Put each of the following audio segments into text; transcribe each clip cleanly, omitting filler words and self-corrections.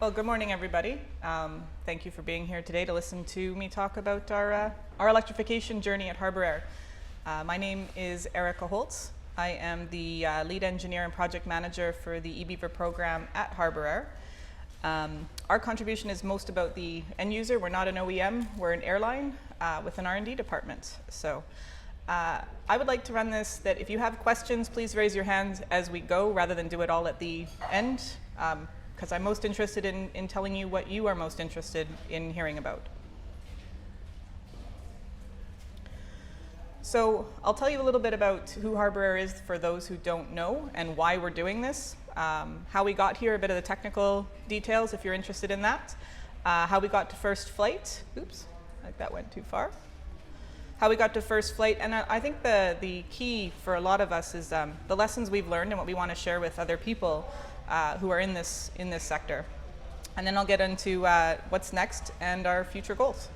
Well, good morning, everybody. Thank you for being here today to listen to me talk about our electrification journey at Harbour Air. My name is Erika Holtz. I am the lead engineer and project manager for the eBeaver program at Harbour Air. Our contribution is most about the end user. We're not an OEM, we're an airline with an R&D department. So I would like to run this that if you have questions, please raise your hand as we go rather than do it all at the end. Because I'm most interested in telling you what you are most interested in hearing about. So I'll tell you a little bit about who Harbour Air is for those who don't know and why we're doing this, how we got here, a bit of the technical details if you're interested in that, how we got to first flight, oops, like that went too far, how we got to first flight, and I think the key for a lot of us is the lessons we've learned and what we want to share with other people who are in this sector. And then I'll get into what's next and our future goals.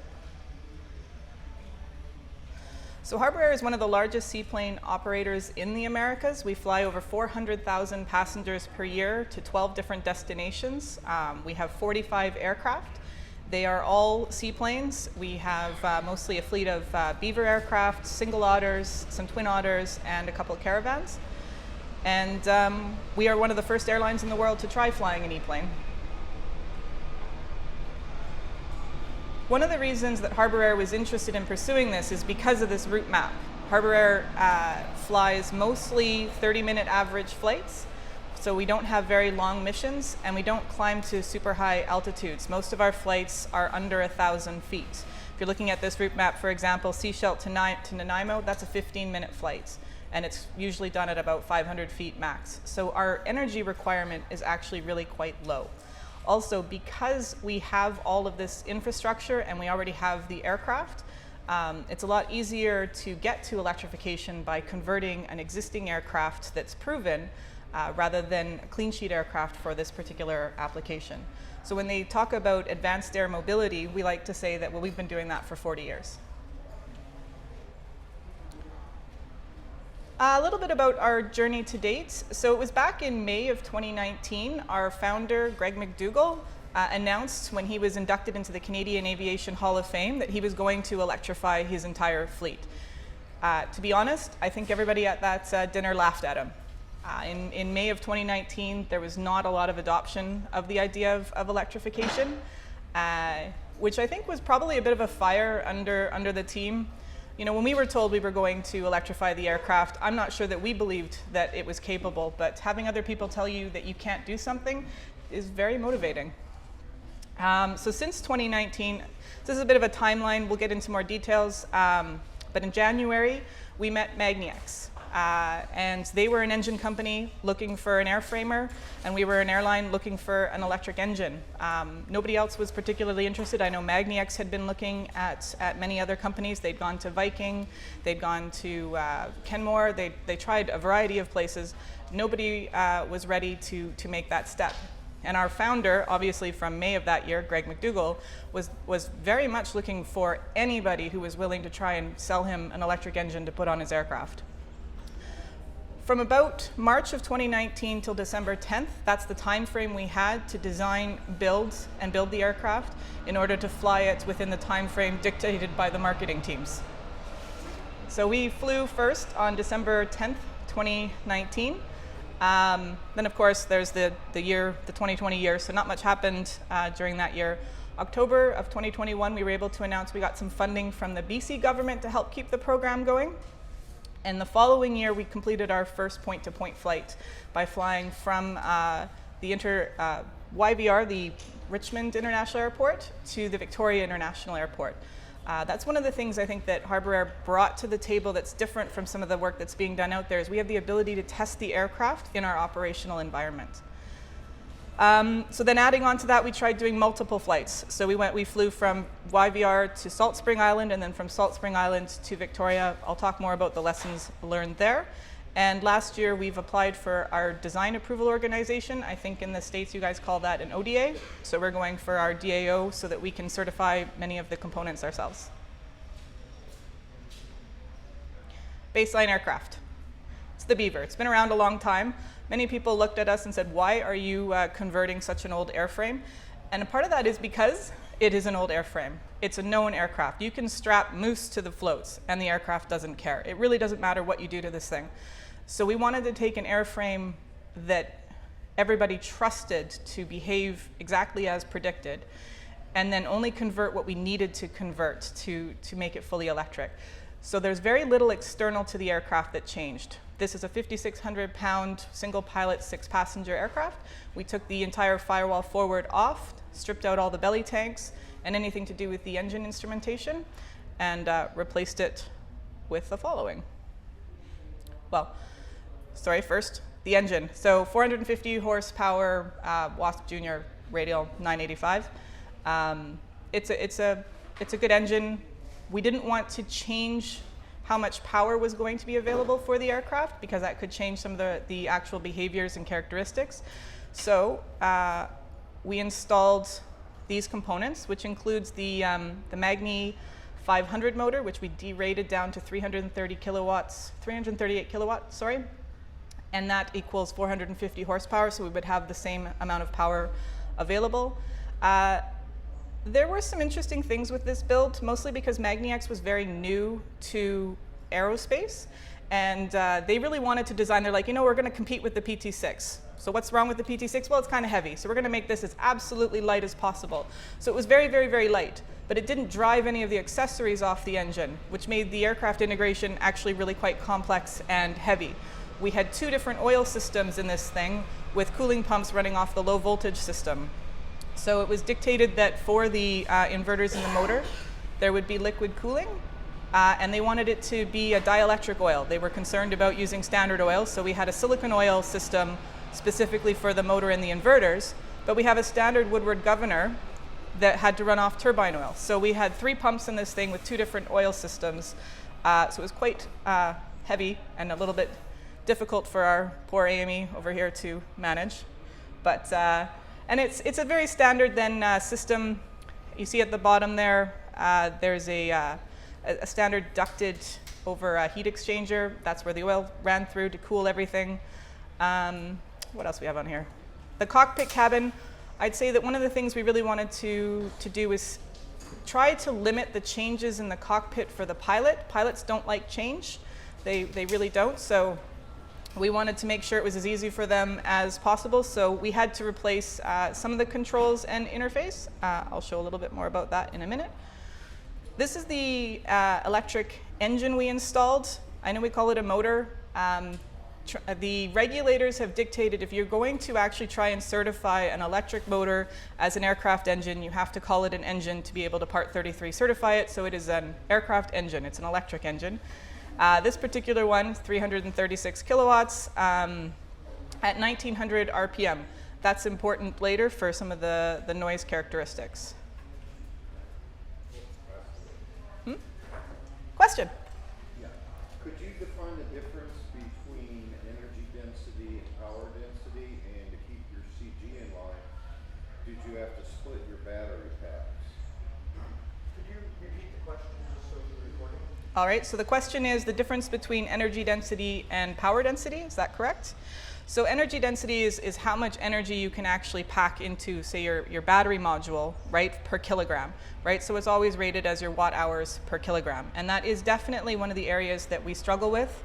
So Harbour Air is one of the largest seaplane operators in the Americas. We fly over 400,000 passengers per year to 12 different destinations. We have 45 aircraft. They are all seaplanes. We have mostly a fleet of Beaver aircraft, single otters, some twin otters, and a couple of caravans. And we are one of the first airlines in the world to try flying an E-plane. One of the reasons that Harbour Air was interested in pursuing this is because of this route map. Harbour Air flies mostly 30-minute average flights, so we don't have very long missions, and we don't climb to super high altitudes. Most of our flights are under 1,000 feet. If you're looking at this route map, for example, Seychelles to Nanaimo, that's a 15-minute flight. And it's usually done at about 500 feet max. So our energy requirement is actually really quite low. Also, because we have all of this infrastructure and we already have the aircraft, it's a lot easier to get to electrification by converting an existing aircraft that's proven rather than a clean sheet aircraft for this particular application. So when they talk about advanced air mobility, we like to say that, well, we've been doing that for 40 years. A little bit about our journey to date. So it was back in May of 2019, our founder, Greg McDougall, announced when he was inducted into the Canadian Aviation Hall of Fame that he was going to electrify his entire fleet. To be honest, I think everybody at that dinner laughed at him. In May of 2019, there was not a lot of adoption of the idea of electrification, which I think was probably a bit of a fire under the team. You know, when we were told we were going to electrify the aircraft, I'm not sure that we believed that it was capable, but having other people tell you that you can't do something is very motivating. So since 2019, this is a bit of a timeline, we'll get into more details, but in January, we met magniX. And they were an engine company looking for an airframer, and we were an airline looking for an electric engine. Nobody else was particularly interested. I know magniX had been looking at many other companies. They'd gone to Viking, they'd gone to Kenmore, they tried a variety of places. Nobody was ready to make that step. And our founder, obviously from May of that year, Greg McDougall, was very much looking for anybody who was willing to try and sell him an electric engine to put on his aircraft. From about March of 2019 till December 10th, that's the time frame we had to design, build the aircraft in order to fly it within the time frame dictated by the marketing teams. So we flew first on December 10th, 2019. Then of course there's the 2020 year, so not much happened during that year. October of 2021, we were able to announce we got some funding from the BC government to help keep the program going. And the following year, we completed our first point-to-point flight by flying from the YVR, the Richmond International Airport, to the Victoria International Airport. That's one of the things I think that Harbour Air brought to the table that's different from some of the work that's being done out there is we have the ability to test the aircraft in our operational environment. So then adding on to that, we tried doing multiple flights. So we flew from YVR to Salt Spring Island, and then from Salt Spring Island to Victoria. I'll talk more about the lessons learned there. And last year, we've applied for our design approval organization. I think in the States, you guys call that an ODA. So we're going for our DAO so that we can certify many of the components ourselves. Baseline aircraft. It's the Beaver. It's been around a long time. Many people looked at us and said, why are you converting such an old airframe? And a part of that is because it is an old airframe. It's a known aircraft. You can strap moose to the floats and the aircraft doesn't care. It really doesn't matter what you do to this thing. So we wanted to take an airframe that everybody trusted to behave exactly as predicted, and then only convert what we needed to convert to make it fully electric. So there's very little external to the aircraft that changed. This is a 5,600-pound single pilot, 6-passenger aircraft. We took the entire firewall forward off, stripped out all the belly tanks and anything to do with the engine instrumentation, and replaced it with the following. Well, sorry, first, the engine. So 450 horsepower Wasp Junior radial 985. It's a good engine. We didn't want to change how much power was going to be available for the aircraft because that could change some of the actual behaviors and characteristics. So we installed these components, which includes the Magni 500 motor, which we derated down to 338 kilowatts, sorry. And that equals 450 horsepower, so we would have the same amount of power available. There were some interesting things with this build, mostly because MagniX was very new to aerospace, and they really wanted to design, they're like, you know, we're going to compete with the PT6. So what's wrong with the PT6? Well, it's kind of heavy, so we're going to make this as absolutely light as possible. So it was very, very, very light, but it didn't drive any of the accessories off the engine, which made the aircraft integration actually really quite complex and heavy. We had 2 different oil systems in this thing with cooling pumps running off the low voltage system. So it was dictated that for the inverters in the motor, there would be liquid cooling, and they wanted it to be a dielectric oil. They were concerned about using standard oil, so we had a silicon oil system specifically for the motor and the inverters, but we have a standard Woodward governor that had to run off turbine oil. So we had 3 pumps in this thing with 2 different oil systems. So it was quite heavy and a little bit difficult for our poor AME over here to manage. But, and it's a very standard then system. You see at the bottom there, there's a standard ducted over heat exchanger. That's where the oil ran through to cool everything. What else we have on here? The cockpit cabin, I'd say that one of the things we really wanted to do is try to limit the changes in the cockpit for the pilot. Pilots don't like change. They really don't. So we wanted to make sure it was as easy for them as possible. So we had to replace some of the controls and interface. I'll show a little bit more about that in a minute. This is the electric engine we installed. I know we call it a motor. The regulators have dictated if you're going to actually try and certify an electric motor as an aircraft engine, you have to call it an engine to be able to Part 33 certify it. So it is an aircraft engine. It's an electric engine. This particular one, 336 kilowatts at 1900 RPM. That's important later for some of the noise characteristics. Question? Yeah. Could you define the difference between energy density and power density? And to keep your CG in line, did you have to split your battery packs? Could you repeat the question just so for the recording? All right, so the question is the difference between energy density and power density, is that correct? So energy density is how much energy you can actually pack into, say, your battery module, right, per kilogram, right? So it's always rated as your watt hours per kilogram. And that is definitely one of the areas that we struggle with.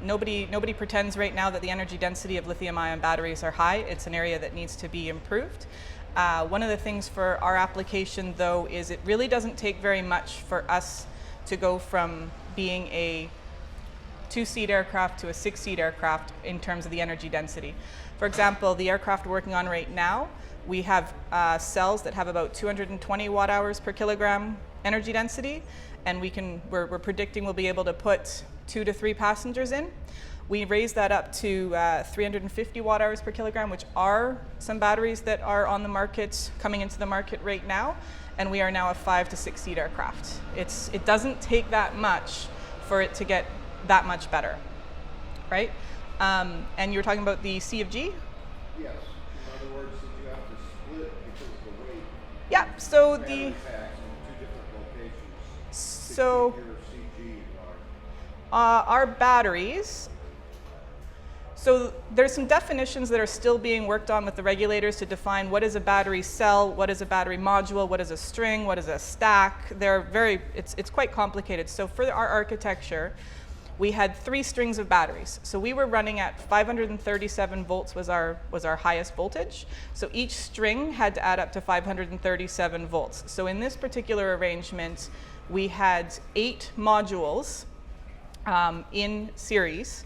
Nobody pretends right now that the energy density of lithium-ion batteries are high. It's an area that needs to be improved. One of the things for our application, though, is it really doesn't take very much for us to go from being a 2-seat aircraft to a 6-seat aircraft in terms of the energy density. For example, the aircraft we're working on right now, we have cells that have about 220 watt hours per kilogram energy density, and we're predicting we'll be able to put 2 to 3 passengers in. We raised that up to 350 watt hours per kilogram, which are some batteries that are on the market, coming into the market right now, and we are now a 5 to 6 seat aircraft. It doesn't take that much for it to get that much better, right? And you were talking about the C of G? Yes. In other words, did you have to split because of the weight? Yeah, so Battery packs in 2 different locations. So to keep your CG in line. our batteries, So there's some definitions that are still being worked on with the regulators to define what is a battery cell, what is a battery module, what is a string, what is a stack. It's quite complicated. So for our architecture, we had 3 strings of batteries. So we were running at 537 volts was our highest voltage. So each string had to add up to 537 volts. So in this particular arrangement, we had 8 modules in series,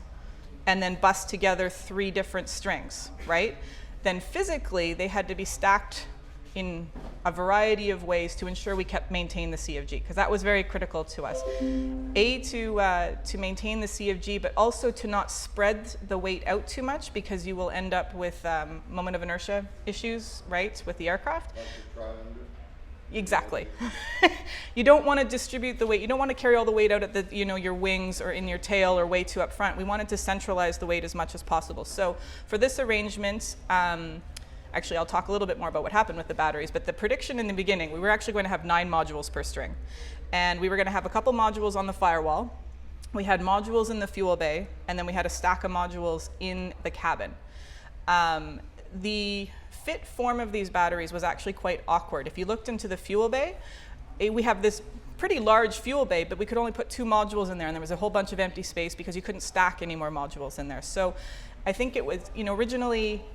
and then bus together 3 different strings, right? Then physically, they had to be stacked in a variety of ways to ensure we kept maintain the CFG, because that was very critical to us. To maintain the CFG, but also to not spread the weight out too much, because you will end up with moment of inertia issues, right, with the aircraft. Exactly. You don't want to distribute the weight. You don't want to carry all the weight out at your wings or in your tail or way too up front. We wanted to centralize the weight as much as possible. So for this arrangement, actually I'll talk a little bit more about what happened with the batteries, but the prediction in the beginning, we were actually going to have 9 modules per string. And we were going to have a couple modules on the firewall. We had modules in the fuel bay, and then we had a stack of modules in the cabin. The fit form of these batteries was actually quite awkward. If you looked into the fuel bay, we have this pretty large fuel bay, but we could only put 2 modules in there, and there was a whole bunch of empty space because you couldn't stack any more modules in there. So I think it was, originally,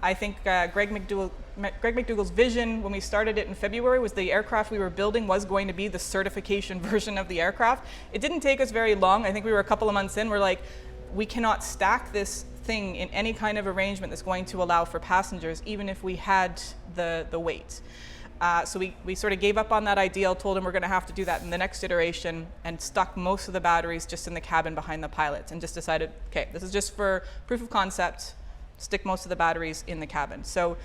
I think Greg McDougall's vision when we started it in February was the aircraft we were building was going to be the certification version of the aircraft. It didn't take us very long. I think we were a couple of months in. We're like, we cannot stack this thing in any kind of arrangement that's going to allow for passengers, even if we had the weight. So we sort of gave up on that idea, told them we're going to have to do that in the next iteration, and stuck most of the batteries just in the cabin behind the pilot, and just decided, okay, this is just for proof of concept, stick most of the batteries in the cabin. So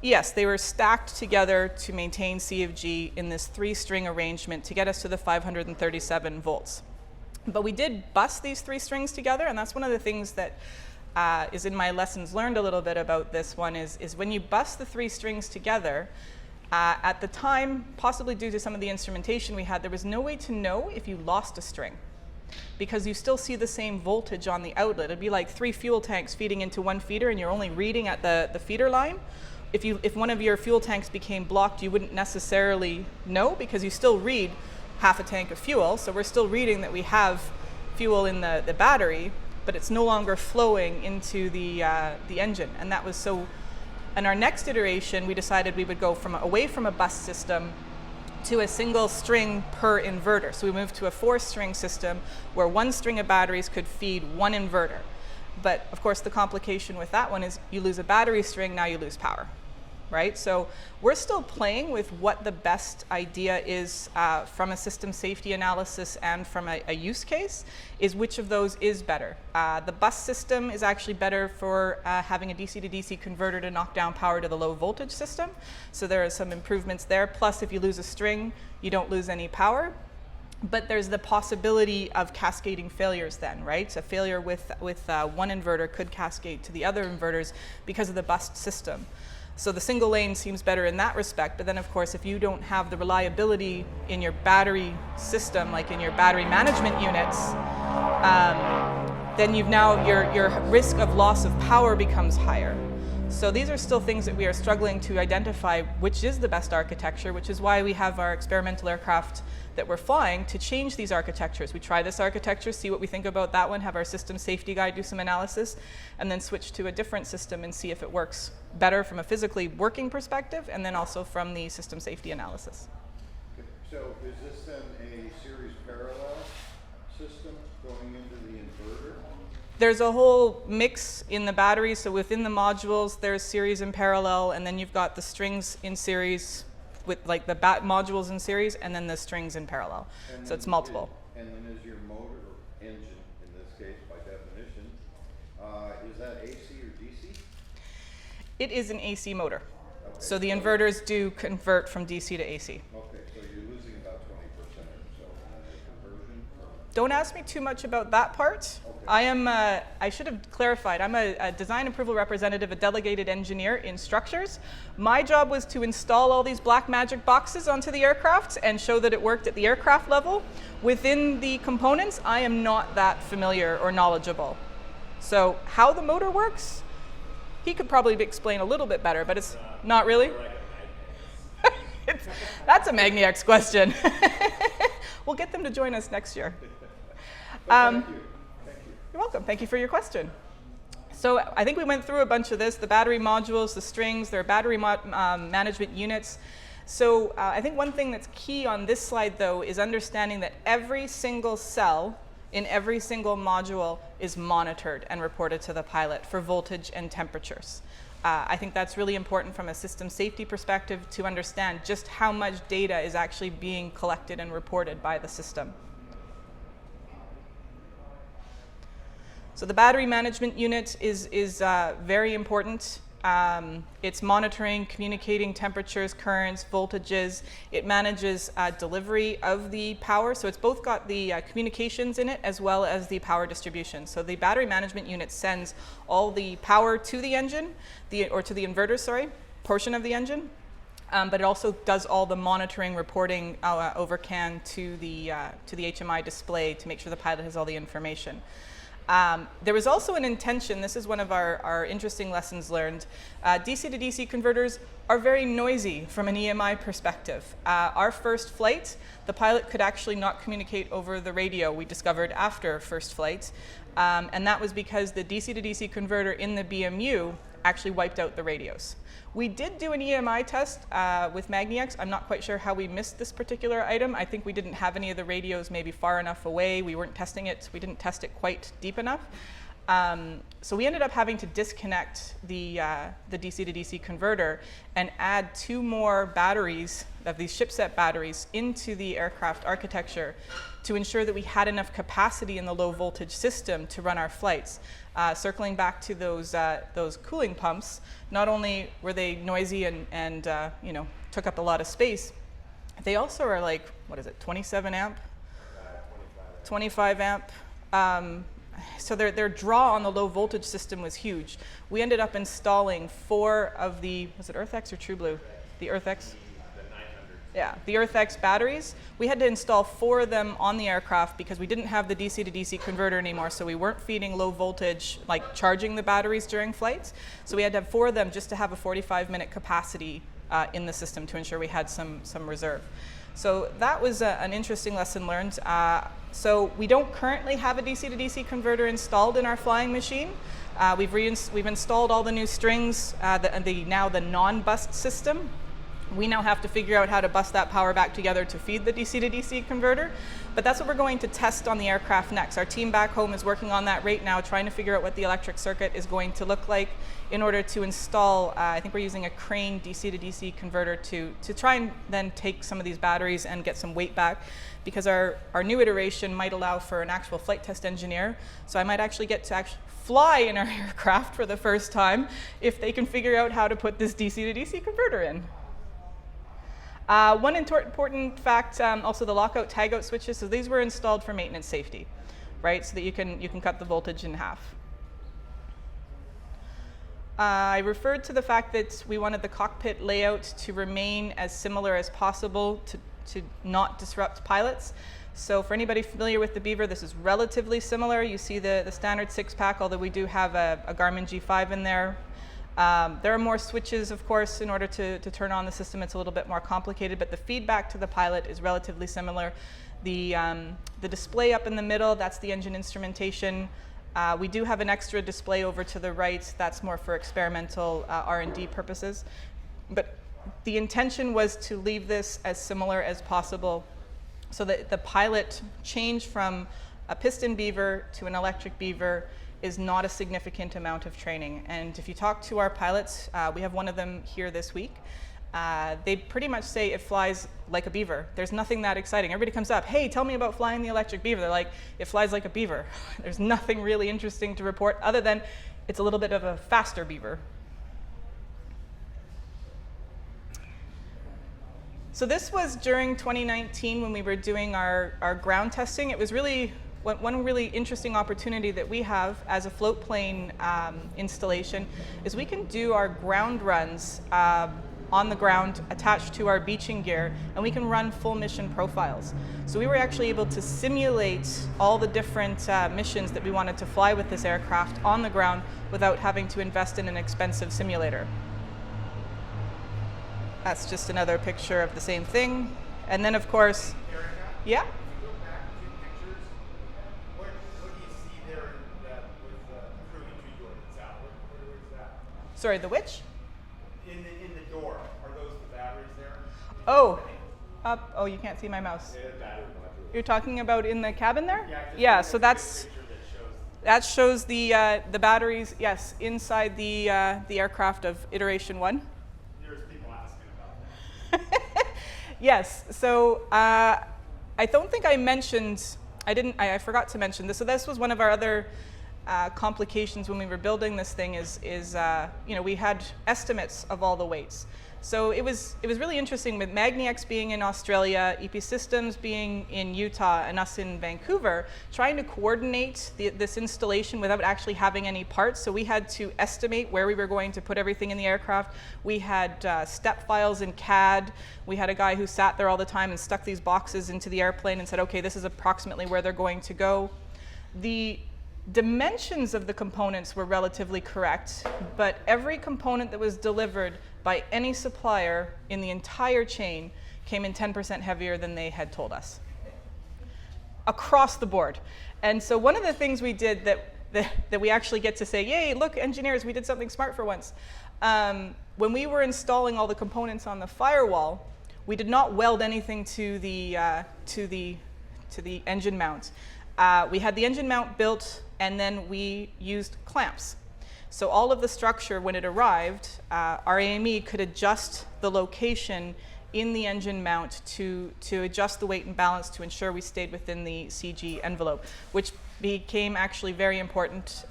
yes, they were stacked together to maintain CFG in this 3-string arrangement to get us to the 537 volts. But we did bus these 3 strings together, and that's one of the things that is in my lessons learned a little bit about this one is when you bus the 3 strings together, at the time, possibly due to some of the instrumentation we had, there was no way to know if you lost a string, because you still see the same voltage on the outlet. It'd be like 3 fuel tanks feeding into 1 feeder, and you're only reading at the feeder line. If one of your fuel tanks became blocked, you wouldn't necessarily know, because you still read half a tank of fuel. So we're still reading that we have fuel in the battery, but it's no longer flowing into the engine. And that was so. In our next iteration, we decided we would go away from a bus system to a single string per inverter. So we moved to a 4-string system where 1 string of batteries could feed 1 inverter. But of course, the complication with that one is you lose a battery string, now you lose power, right? So we're still playing with what the best idea is from a system safety analysis and from a use case, is which of those is better. The bus system is actually better for having a DC to DC converter to knock down power to the low voltage system. So there are some improvements there. Plus, if you lose a string, you don't lose any power. But there's the possibility of cascading failures then, right? A failure with one inverter could cascade to the other inverters because of the bus system. So the single lane seems better in that respect, but then of course if you don't have the reliability in your battery system, like in your battery management units, then your risk of loss of power becomes higher. So these are still things that we are struggling to identify which is the best architecture, which is why we have our experimental aircraft that we're flying to change these architectures. We try this architecture, see what we think about that one, have our system safety guy do some analysis, and then switch to a different system and see if it works better from a physically working perspective, and then also from the system safety analysis. Okay. So is this then a series parallel system going into the inverter? There's a whole mix in the battery, so within the modules there's series and parallel, and then you've got the strings in series with like the modules in series, and then the strings in parallel. So it's multiple. And then is your motor, or engine in this case by definition, is that AC or DC? It is an AC motor. Okay. So the inverters do convert from DC to AC. Okay, so you're losing about 20% or so in the conversion? Don't ask me too much about that part. Okay. I should have clarified, I'm a design approval representative, a delegated engineer in structures. My job was to install all these black magic boxes onto the aircraft and show that it worked at the aircraft level. Within the components, I am not that familiar or knowledgeable. So how the motor works, he could probably explain a little bit better, but it's not really. That's a MagniX question. We'll get them to join us next year. Thank you. You're welcome. Thank you for your question. So I think we went through a bunch of this, the battery modules, the strings, their battery management units. So I think one thing that's key on this slide, though, is understanding that every single cell in every single module is monitored and reported to the pilot for voltage and temperatures. I think that's really important from a system safety perspective to understand just how much data is actually being collected and reported by the system. So the battery management unit is very important. It's monitoring, communicating temperatures, currents, voltages. It manages delivery of the power. So it's both got the communications in it as well as the power distribution. So the battery management unit sends all the power to the engine, or to the inverter, sorry, portion of the engine. But it also does all the monitoring, reporting over CAN to the HMI display to make sure the pilot has all the information. There was also an intention, this is one of our interesting lessons learned. DC to DC converters are very noisy from an EMI perspective. Our first flight, the pilot could actually not communicate over the radio, we discovered after first flight. And that was because the DC to DC converter in the BMU actually wiped out the radios. We did do an EMI test with MagniX. I'm not quite sure how we missed this particular item. I think we didn't have any of the radios maybe far enough away. We weren't testing it. We didn't test it quite deep enough. So we ended up having to disconnect the DC to DC converter and add 2 more batteries of these shipset batteries into the aircraft architecture to ensure that we had enough capacity in the low voltage system to run our flights. Circling back to those cooling pumps, not only were they noisy and you know, took up a lot of space, they also are like, what is it, 27 amp? 25 amp. So their draw on the low voltage system was huge. We ended up installing 4 of the, was it EarthX or True Blue? The EarthX? Yeah, the EarthX batteries. We had to install 4 of them on the aircraft because we didn't have the DC to DC converter anymore, so we weren't feeding low voltage, like charging the batteries during flights. So we had to have 4 of them just to have a 45-minute capacity in the system to ensure we had some reserve. So that was an interesting lesson learned. So we don't currently have a DC to DC converter installed in our flying machine. We've installed all the new strings, now the non-bust system. We now have to figure out how to bust that power back together to feed the DC to DC converter. But that's what we're going to test on the aircraft next. Our team back home is working on that right now, trying to figure out what the electric circuit is going to look like in order to install, I think we're using a crane DC to DC converter to try and then take some of these batteries and get some weight back, because our new iteration might allow for an actual flight test engineer. So I might actually get to fly in our aircraft for the first time if they can figure out how to put this DC to DC converter in. One important fact, also the lockout tagout switches, so these were installed for maintenance safety, right? So that you can cut the voltage in half. I referred to the fact that we wanted the cockpit layout to remain as similar as possible to not disrupt pilots. So for anybody familiar with the Beaver, this is relatively similar. You see the standard 6-pack, although we do have a Garmin G5 in there. There are more switches, of course, in order to turn on the system. It's a little bit more complicated, but the feedback to the pilot is relatively similar. The display up in the middle, that's the engine instrumentation. We do have an extra display over to the right. That's more for experimental R&D purposes. But the intention was to leave this as similar as possible so that the pilot change from a piston Beaver to an electric Beaver is not a significant amount of training. And if you talk to our pilots, we have one of them here this week, they pretty much say it flies like a Beaver. There's nothing that exciting. Everybody comes up, hey, tell me about flying the electric Beaver. They're like, it flies like a Beaver. There's nothing really interesting to report other than it's a little bit of a faster Beaver. So this was during 2019 when we were doing our ground testing. It was really one really interesting opportunity that we have as a float plane installation is we can do our ground runs on the ground attached to our beaching gear, and we can run full mission profiles. So we were actually able to simulate all the different missions that we wanted to fly with this aircraft on the ground without having to invest in an expensive simulator. That's just another picture of the same thing. And then of course, Erika, yeah? if you go back 2 pictures, what do you see there with the proving to Jordan's out? Where is that? Sorry, the which? In the door, are those the batteries there? Oh, up. Oh, you can't see my mouse. Yeah, battery module. You're talking about in the cabin there? Yeah, So that's that shows the batteries. Yes, inside the aircraft of iteration 1. There's people asking about that. Yes. So I don't think I mentioned. I forgot to mention this. So this was one of our other complications when we were building this thing. Is we had estimates of all the weights. So it was really interesting with MagniX being in Australia, EP Systems being in Utah, and us in Vancouver, trying to coordinate this installation without actually having any parts. So we had to estimate where we were going to put everything in the aircraft. We had step files in CAD. We had a guy who sat there all the time and stuck these boxes into the airplane and said, okay, this is approximately where they're going to go. The dimensions of the components were relatively correct, but every component that was delivered by any supplier in the entire chain came in 10% heavier than they had told us, across the board. And so one of the things we did that we actually get to say, yay, look, engineers, we did something smart for once. When we were installing all the components on the firewall, we did not weld anything to the engine mount. We had the engine mount built, and then we used clamps. So all of the structure, when it arrived, our AME could adjust the location in the engine mount to adjust the weight and balance to ensure we stayed within the CG envelope, which became actually very important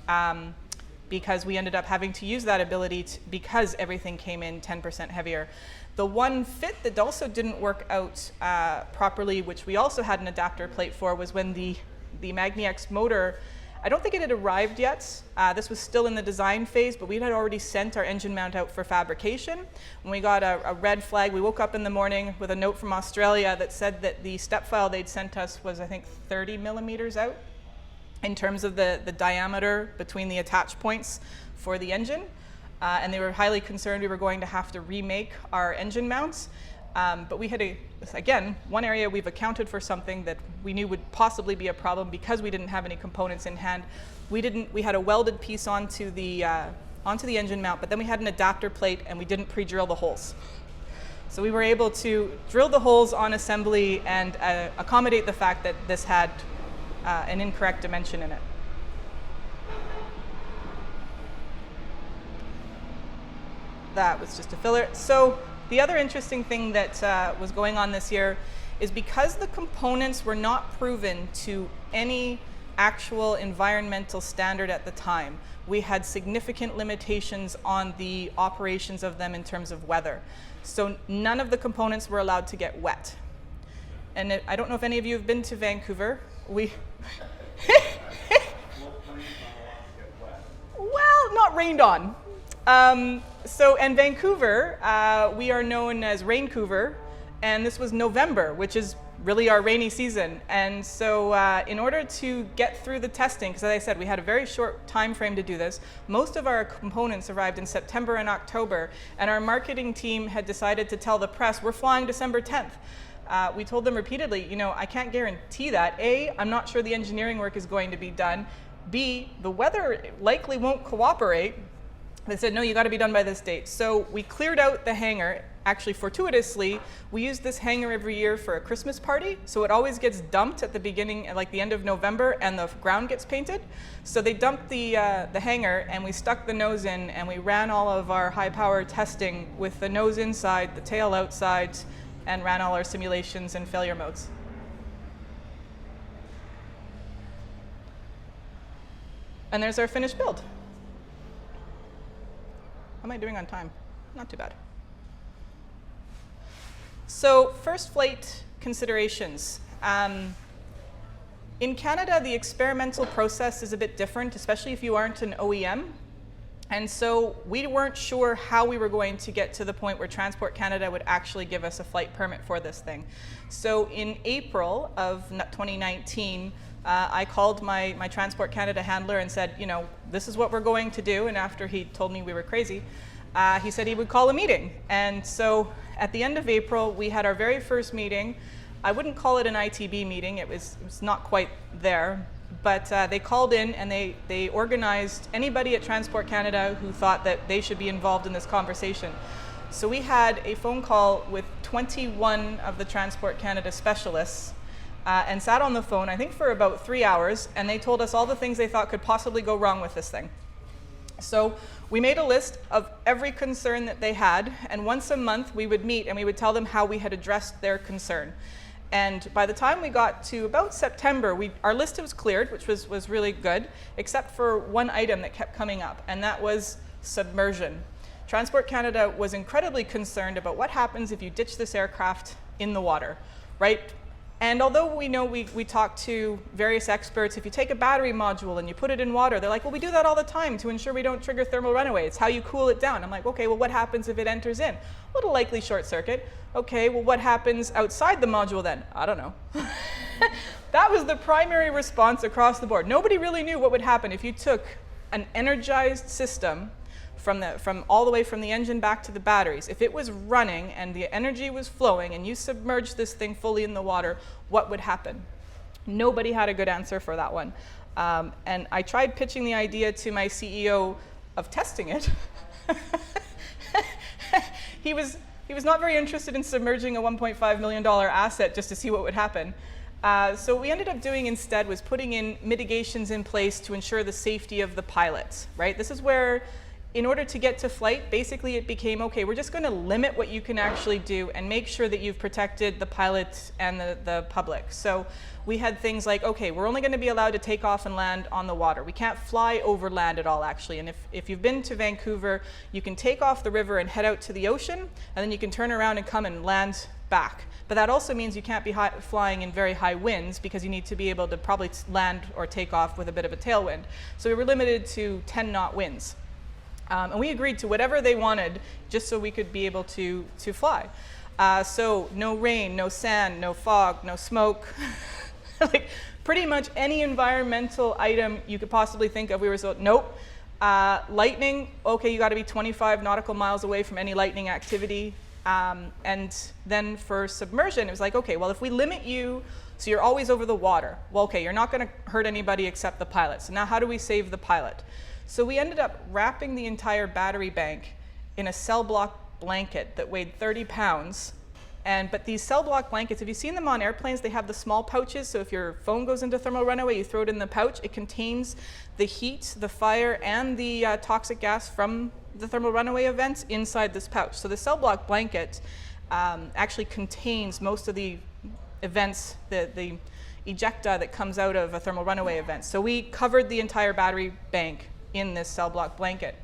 because we ended up having to use that ability because everything came in 10% heavier. The one fit that also didn't work out properly, which we also had an adapter plate for, was when the MagniX motor, I don't think it had arrived yet. This was still in the design phase, but we had already sent our engine mount out for fabrication. When we got a red flag, we woke up in the morning with a note from Australia that said that the step file they'd sent us was, I think, 30 millimeters out in terms of the diameter between the attach points for the engine. And they were highly concerned we were going to have to remake our engine mounts. But we had, again, one area we've accounted for something that we knew would possibly be a problem because we didn't have any components in hand. We had a welded piece onto the engine mount, but then we had an adapter plate and we didn't pre-drill the holes. So we were able to drill the holes on assembly and accommodate the fact that this had an incorrect dimension in it. That was just a filler. So the other interesting thing that was going on this year is because the components were not proven to any actual environmental standard at the time, we had significant limitations on the operations of them in terms of weather. So none of the components were allowed to get wet. And I don't know if any of you have been to Vancouver. Well, not rained on. And Vancouver, we are known as Raincouver, and this was November, which is really our rainy season. And so in order to get through the testing, because as I said, we had a very short time frame to do this, most of our components arrived in September and October, and our marketing team had decided to tell the press, we're flying December 10th. We told them repeatedly, I can't guarantee that. A, I'm not sure the engineering work is going to be done. B, the weather likely won't cooperate. They said, no, you got to be done by this date. So we cleared out the hangar. Actually, fortuitously, we use this hangar every year for a Christmas party. So it always gets dumped at the beginning, like the end of November, and the ground gets painted. So they dumped the hangar, and we stuck the nose in, and we ran all of our high-power testing with the nose inside, the tail outside, and ran all our simulations and failure modes. And there's our finished build. How am I doing on time? Not too bad. So first flight considerations. In Canada, the experimental process is a bit different, especially if you aren't an OEM. And so we weren't sure how we were going to get to the point where Transport Canada would actually give us a flight permit for this thing. So in April of 2019, I called my Transport Canada handler and said, you know, this is what we're going to do. And after he told me we were crazy, he said he would call a meeting. And so at the end of April, we had our very first meeting. I wouldn't call it an ITB meeting. It was not quite there. But they called in and they organized anybody at Transport Canada who thought that they should be involved in this conversation. So we had a phone call with 21 of the Transport Canada specialists and sat on the phone, I think for about 3 hours, and they told us all the things they thought could possibly go wrong with this thing. So we made a list of every concern that they had, and once a month we would meet and we would tell them how we had addressed their concern. And by the time we got to about September, our list was cleared, which was really good, except for one item that kept coming up, and that was submersion. Transport Canada was incredibly concerned about what happens if you ditch this aircraft in the water, right? And although we know we talked to various experts, if you take a battery module and you put it in water, they're like, well, we do that all the time to ensure we don't trigger thermal runaway. It's how you cool it down. I'm like, okay, well, what happens if it enters in? Well, it'll likely short circuit. Okay, well, what happens outside the module then? I don't know. That was the primary response across the board. Nobody really knew what would happen if you took an energized system from all the way from the engine back to the batteries. If it was running and the energy was flowing and you submerged this thing fully in the water, what would happen? Nobody had a good answer for that one. And I tried pitching the idea to my CEO of testing it. He was not very interested in submerging a $1.5 million asset just to see what would happen. So what we ended up doing instead was putting in mitigations in place to ensure the safety of the pilots, right? This is where, in order to get to flight, basically it became, okay, we're just going to limit what you can actually do and make sure that you've protected the pilot and the public. So we had things like, okay, we're only going to be allowed to take off and land on the water. We can't fly over land at all, actually. And if you've been to Vancouver, you can take off the river and head out to the ocean, and then you can turn around and come and land back. But that also means you can't be flying in very high winds because you need to be able to probably land or take off with a bit of a tailwind. So we were limited to 10-knot winds. And we agreed to whatever they wanted just so we could be able to fly. So no rain, no sand, no fog, no smoke. Like pretty much any environmental item you could possibly think of, we were so, nope. Lightning, okay, you got to be 25 nautical miles away from any lightning activity. And then for submersion, it was like, okay, well, if we limit you, so you're always over the water. Well, okay, you're not going to hurt anybody except the pilot. So now how do we save the pilot? So we ended up wrapping the entire battery bank in a cell block blanket that weighed 30 pounds. But these cell block blankets, if you've seen them on airplanes, they have the small pouches. So if your phone goes into thermal runaway, you throw it in the pouch. It contains the heat, the fire, and the toxic gas from the thermal runaway events inside this pouch. So the cell block blanket actually contains most of the events, the ejecta that comes out of a thermal runaway event. So we covered the entire battery bank in this cell block blanket.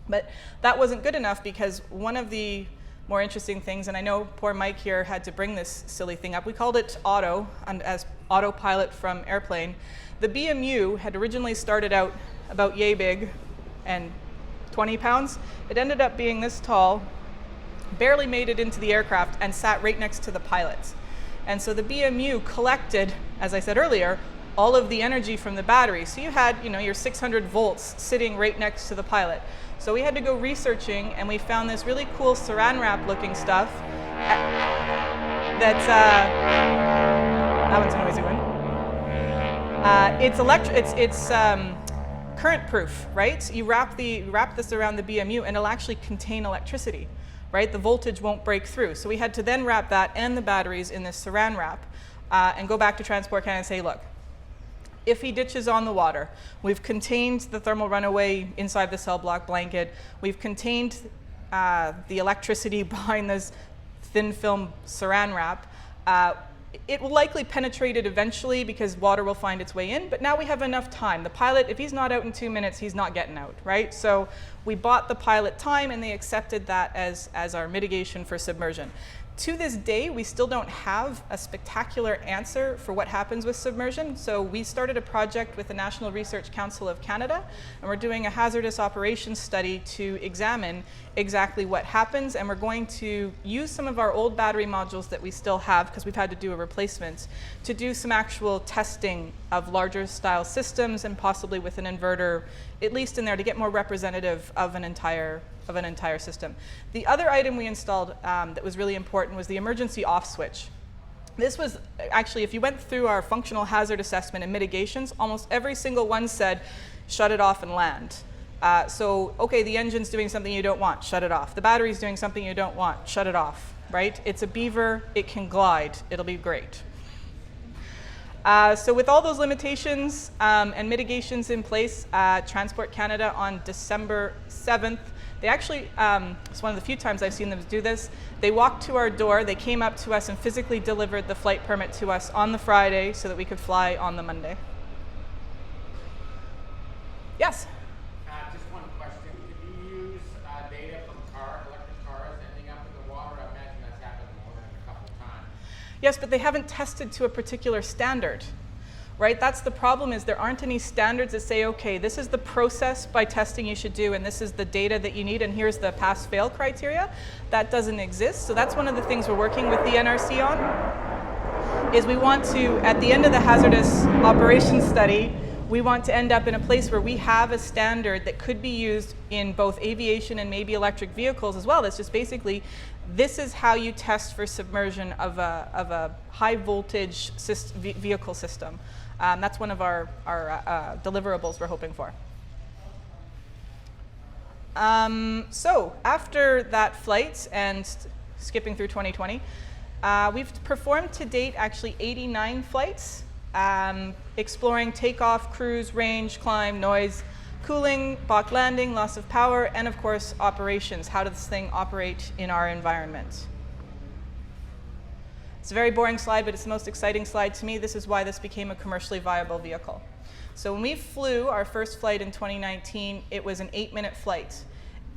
But that wasn't good enough because one of the more interesting things, and I know poor Mike here had to bring this silly thing up, we called it Auto, as autopilot from airplane. The BMU had originally started out about yay big and 20 pounds. It ended up being this tall, barely made it into the aircraft, and sat right next to the pilots. And so the BMU collected, as I said earlier, all of the energy from the battery. So you had, your 600 volts sitting right next to the pilot. So we had to go researching, and we found this really cool saran wrap looking stuff. That's that one's a noisy one. It's current proof, right? You wrap this around the BMU, and it'll actually contain electricity, right? The voltage won't break through. So we had to then wrap that and the batteries in this saran wrap, and go back to Transport Canada and say, look, if he ditches on the water, we've contained the thermal runaway inside the cell block blanket. We've contained the electricity behind this thin film saran wrap. It will likely penetrate it eventually because water will find its way in, but now we have enough time. The pilot, if he's not out in 2 minutes, he's not getting out, right? So we bought the pilot time, and they accepted that as our mitigation for submersion. To this day, we still don't have a spectacular answer for what happens with submersion. So we started a project with the National Research Council of Canada, and we're doing a hazardous operations study to examine exactly what happens. And we're going to use some of our old battery modules that we still have, because we've had to do a replacement, to do some actual testing of larger style systems and possibly with an inverter, at least in there, to get more representative of an entire system. The other item we installed that was really important was the emergency off switch. This was actually, if you went through our functional hazard assessment and mitigations, almost every single one said, shut it off and land. So, okay, the engine's doing something you don't want, shut it off. The battery's doing something you don't want, shut it off, right? It's a Beaver, it can glide, it'll be great. So with all those limitations and mitigations in place, Transport Canada on December 7th, they actually, it's one of the few times I've seen them do this, they walked to our door, they came up to us and physically delivered the flight permit to us on the Friday so that we could fly on the Monday. Yes? Just one question. Could you use data from electric cars ending up in the water? I imagine that's happened more than a couple of times. Yes, but they haven't tested to a particular standard. Right? That's the problem, is there aren't any standards that say, okay, this is the process by testing you should do, and this is the data that you need, and here's the pass-fail criteria. That doesn't exist. So that's one of the things we're working with the NRC on, is we want to, at the end of the hazardous operations study, we want to end up in a place where we have a standard that could be used in both aviation and maybe electric vehicles as well. That's just basically, this is how you test for submersion of a high voltage vehicle system. That's one of our deliverables we're hoping for. So after that flight and skipping through 2020, we've performed to date actually 89 flights, exploring takeoff, cruise, range, climb, noise, cooling, Bach landing, loss of power, and of course operations. How does this thing operate in our environment? It's a very boring slide, but it's the most exciting slide to me. This is why this became a commercially viable vehicle. So when we flew our first flight in 2019, it was an 8-minute flight.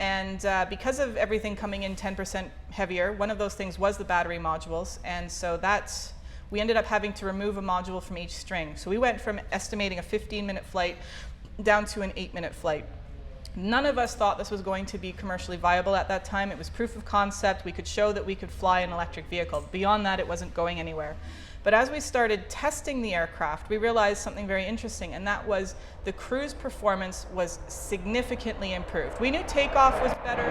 And because of everything coming in 10% heavier, one of those things was the battery modules. And so we ended up having to remove a module from each string. So we went from estimating a 15-minute flight down to an 8-minute flight. None of us thought this was going to be commercially viable at that time. It was proof of concept. We could show that we could fly an electric vehicle. Beyond that, it wasn't going anywhere. But as we started testing the aircraft, we realized something very interesting, and that was the cruise performance was significantly improved. We knew takeoff was better.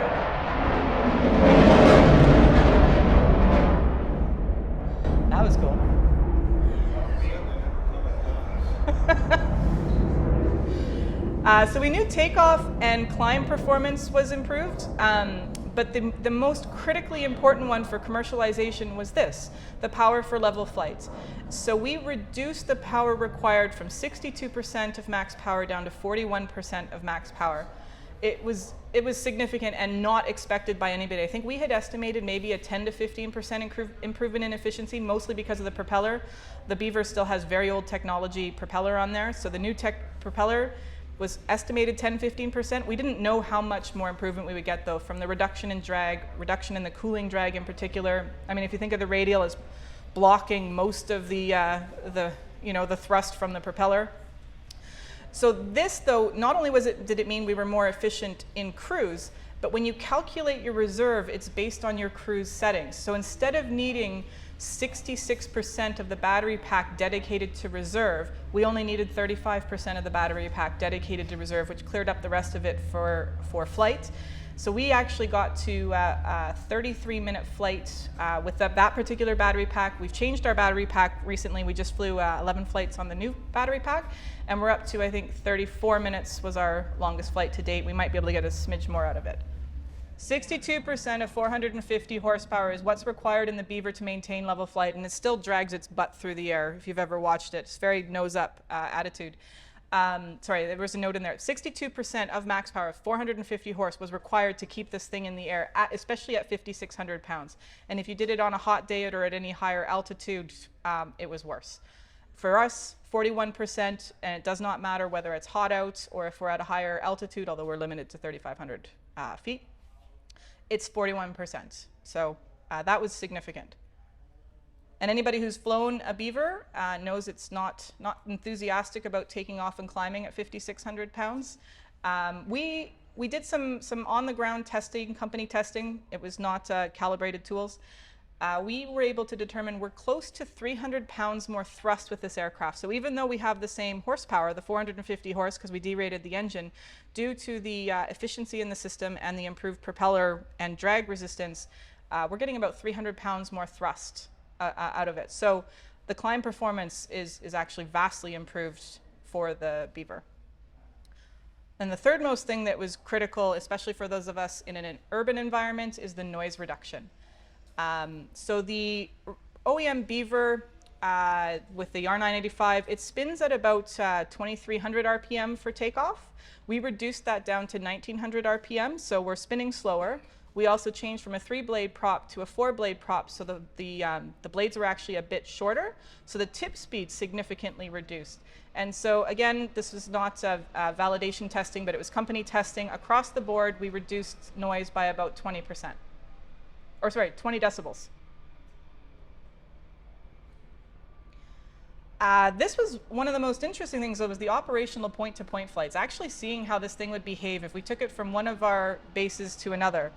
That was cool. So we knew takeoff and climb performance was improved, but the most critically important one for commercialization was this, the power for level flights. So we reduced the power required from 62% of max power down to 41% of max power. It was significant and not expected by anybody. I think we had estimated maybe a 10 to 15% improvement in efficiency, mostly because of the propeller. The Beaver still has very old technology propeller on there, so the new tech propeller was estimated 10–15%. We didn't know how much more improvement we would get, though, from the reduction in drag, reduction in the cooling drag in particular. I mean, if you think of the radial as blocking most of the thrust from the propeller. So this, though, not only did it mean we were more efficient in cruise, but when you calculate your reserve, it's based on your cruise settings. So instead of needing 66% of the battery pack dedicated to reserve, we only needed 35% of the battery pack dedicated to reserve, which cleared up the rest of it for flight. So we actually got to a 33-minute flight with that particular battery pack. We've changed our battery pack recently. We just flew 11 flights on the new battery pack, and we're up to, I think, 34 minutes was our longest flight to date. We might be able to get a smidge more out of it. 62% of 450 horsepower is what's required in the Beaver to maintain level flight, and it still drags its butt through the air, if you've ever watched it. It's very nose-up attitude. Sorry, there was a note in there. 62% of max power, 450 horse, was required to keep this thing in the air, especially at 5,600 pounds. And if you did it on a hot day or at any higher altitude, it was worse. For us, 41%, and it does not matter whether it's hot out or if we're at a higher altitude, although we're limited to 3,500 feet. It's 41%. So That was significant. And anybody who's flown a Beaver knows it's not enthusiastic about taking off and climbing at 5,600 pounds. We did some on-the-ground testing, company testing. It was not calibrated tools. We were able to determine we're close to 300 pounds more thrust with this aircraft. So even though we have the same horsepower, the 450 horse, because we derated the engine, due to the efficiency in the system and the improved propeller and drag resistance, we're getting about 300 pounds more thrust out of it. So the climb performance is actually vastly improved for the Beaver. And the third most thing that was critical, especially for those of us in an urban environment, is the noise reduction. So the OEM Beaver with the R985, it spins at about 2,300 RPM for takeoff. We reduced that down to 1,900 RPM, so we're spinning slower. We also changed from a 3-blade prop to a 4-blade prop, so the blades were actually a bit shorter, so the tip speed significantly reduced. And so again, this was not validation testing, but it was company testing. Across the board, we reduced noise by about 20%. Or sorry, 20 decibels. This was one of the most interesting things, though, was the operational point-to-point flights, actually seeing how this thing would behave if we took it from one of our bases to another.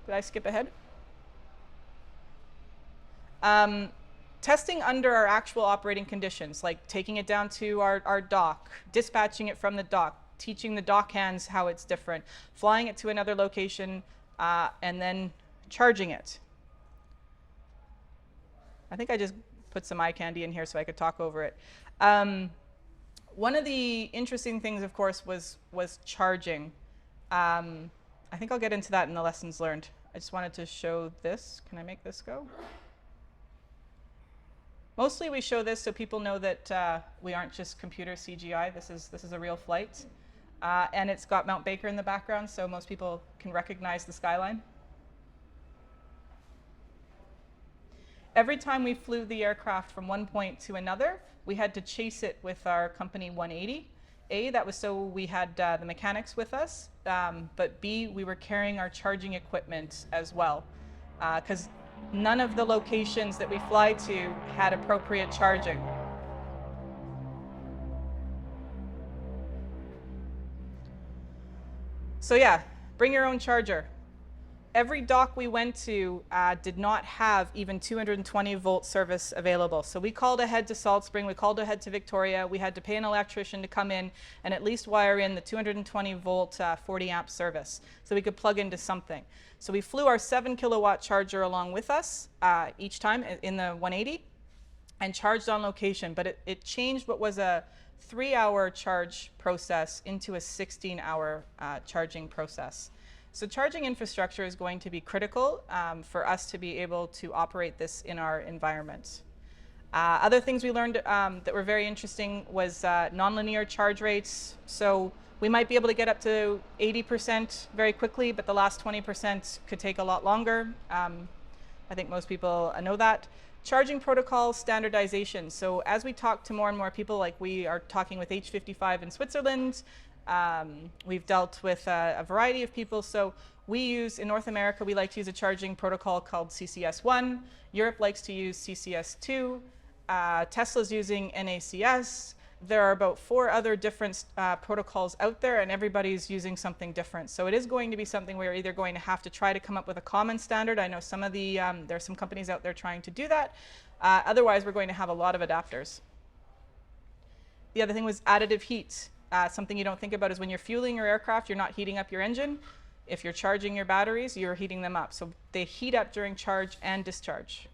Did I skip ahead? Testing under our actual operating conditions, like taking it down to our dock, dispatching it from the dock, teaching the dock hands how it's different, flying it to another location, and then charging it. I think I just put some eye candy in here so I could talk over it. One of the interesting things, of course, was charging. I think I'll get into that in the lessons learned. I just wanted to show this. Can I make this go? Mostly we show this so people know that we aren't just computer CGI. This is a real flight. And it's got Mount Baker in the background, so most people can recognize the skyline. Every time we flew the aircraft from one point to another, we had to chase it with our company 180. A, that was so we had the mechanics with us, but B, we were carrying our charging equipment as well, because none of the locations that we fly to had appropriate charging. So yeah, bring your own charger. Every dock we went to did not have even 220 volt service available. So we called ahead to Salt Spring, we called ahead to Victoria, we had to pay an electrician to come in and at least wire in the 220 volt 40 amp service so we could plug into something. So we flew our 7 kilowatt charger along with us each time in the 180 and charged on location, but it changed what was a 3-hour charge process into a 16-hour charging process. So charging infrastructure is going to be critical for us to be able to operate this in our environment. Other things we learned that were very interesting was nonlinear charge rates. So we might be able to get up to 80% very quickly, but the last 20% could take a lot longer. I think most people know that. Charging protocol standardization. So as we talk to more and more people, like we are talking with H55 in Switzerland, we've dealt with a variety of people. So we use, in North America, we like to use a charging protocol called CCS1. Europe likes to use CCS2. Tesla's using NACS. There are about 4 other different protocols out there, and everybody's using something different. So it is going to be something we're either going to have to try to come up with a common standard. I know some of the, there are some companies out there trying to do that. Otherwise, we're going to have a lot of adapters. The other thing was additive heat. Something you don't think about is when you're fueling your aircraft, you're not heating up your engine. If you're charging your batteries, you're heating them up. So they heat up during charge and discharge.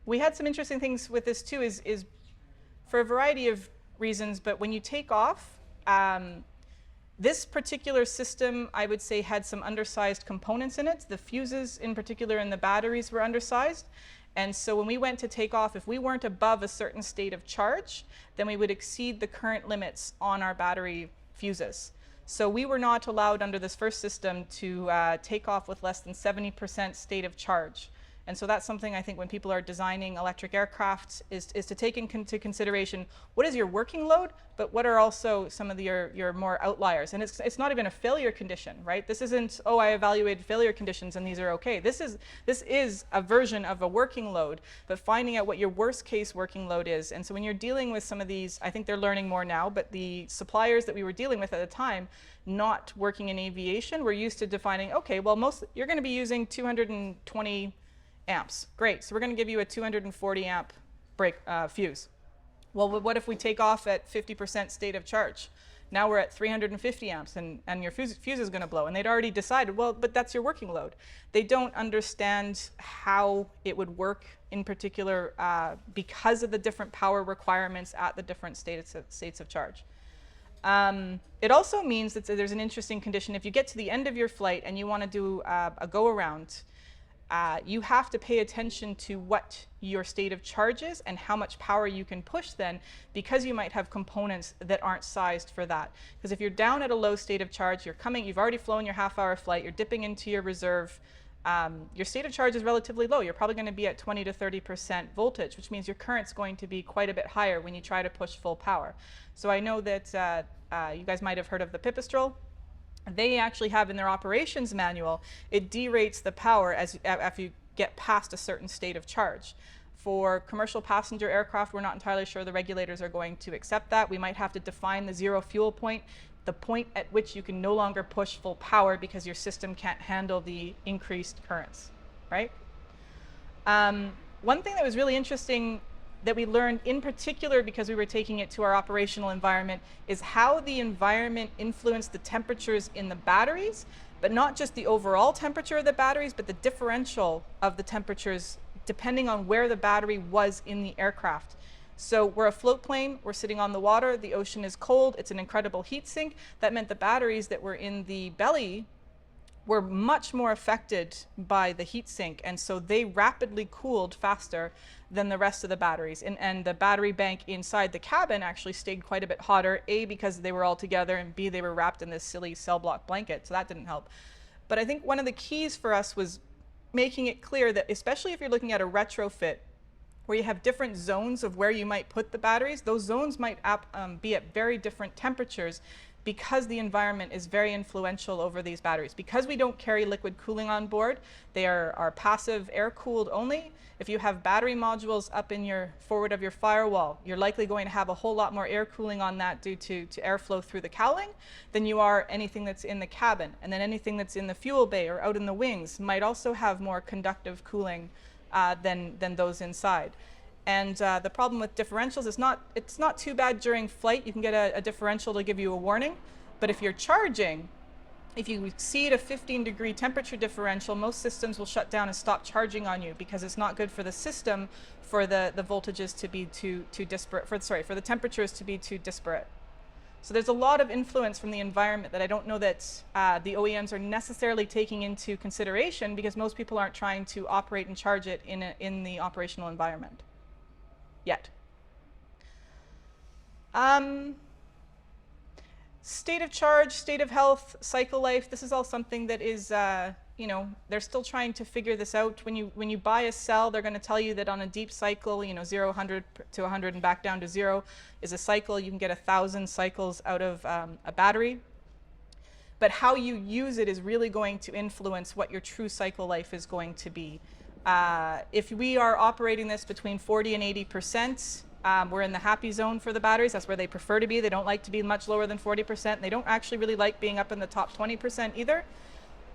We had some interesting things with this too, is for a variety of reasons, but when you take off, this particular system, I would say, had some undersized components in it. The fuses in particular and the batteries were undersized. And so when we went to take off, if we weren't above a certain state of charge, then we would exceed the current limits on our battery fuses. So we were not allowed under this first system to take off with less than 70% state of charge. And so that's something I think when people are designing electric aircraft is to take into consideration what is your working load, but what are also some of your more outliers. And it's not even a failure condition, right? This isn't, oh, I evaluated failure conditions and these are okay. This is a version of a working load, but finding out what your worst case working load is. And so when you're dealing with some of these, I think they're learning more now, but the suppliers that we were dealing with at the time, not working in aviation, were used to defining, okay, well, you're going to be using 220 amps. Great, so we're going to give you a 240 amp fuse. Well, what if we take off at 50% state of charge? Now we're at 350 amps and your fuse is going to blow. And they'd already decided, well, but that's your working load. They don't understand how it would work in particular because of the different power requirements at the different states of charge. It also means that there's an interesting condition. If you get to the end of your flight and you want to do a go-around, you have to pay attention to what your state of charge is and how much power you can push then, because you might have components that aren't sized for that. Because if you're down at a low state of charge, you've already flown your half-hour flight, you're dipping into your reserve, your state of charge is relatively low. You're probably going to be at 20 to 30% voltage, which means your current's going to be quite a bit higher when you try to push full power. So I know that you guys might have heard of the pipistrel. They actually have in their operations manual, it derates the power after you get past a certain state of charge. For commercial passenger aircraft, we're not entirely sure the regulators are going to accept that. We might have to define the zero fuel point, the point at which you can no longer push full power because your system can't handle the increased currents, right? One thing that was really interesting that we learned in particular because we were taking it to our operational environment is how the environment influenced the temperatures in the batteries, but not just the overall temperature of the batteries, but the differential of the temperatures depending on where the battery was in the aircraft. So we're a float plane, we're sitting on the water, the ocean is cold, it's an incredible heat sink. That meant the batteries that were in the belly were much more affected by the heat sink, and so they rapidly cooled faster than the rest of the batteries. And the battery bank inside the cabin actually stayed quite a bit hotter, A, because they were all together, and B, they were wrapped in this silly cell block blanket, so that didn't help. But I think one of the keys for us was making it clear that, especially if you're looking at a retrofit, where you have different zones of where you might put the batteries, those zones might be at very different temperatures, because the environment is very influential over these batteries. Because we don't carry liquid cooling on board, they are passive air cooled only. If you have battery modules up in your forward of your firewall, you're likely going to have a whole lot more air cooling on that due to airflow through the cowling than you are anything that's in the cabin. And then anything that's in the fuel bay or out in the wings might also have more conductive cooling than those inside. And the problem with differentials is it's not too bad during flight. You can get a differential to give you a warning. But if you're charging, if you exceed a 15-degree temperature differential, most systems will shut down and stop charging on you because it's not good for the system for the voltages to be too disparate, for the temperatures to be too disparate. So there's a lot of influence from the environment that I don't know that the OEMs are necessarily taking into consideration, because most people aren't trying to operate and charge it in the operational environment yet. State of charge, state of health, cycle life, this is all something that is, they're still trying to figure this out. When you buy a cell, they're going to tell you that on a deep cycle, 0, 100 to 100 and back down to 0 is a cycle. You can get 1,000 cycles out of a battery. But how you use it is really going to influence what your true cycle life is going to be. If we are operating this between 40 and 80%, we're in the happy zone for the batteries. That's where they prefer to be. They don't like to be much lower than 40%. They don't actually really like being up in the top 20% either.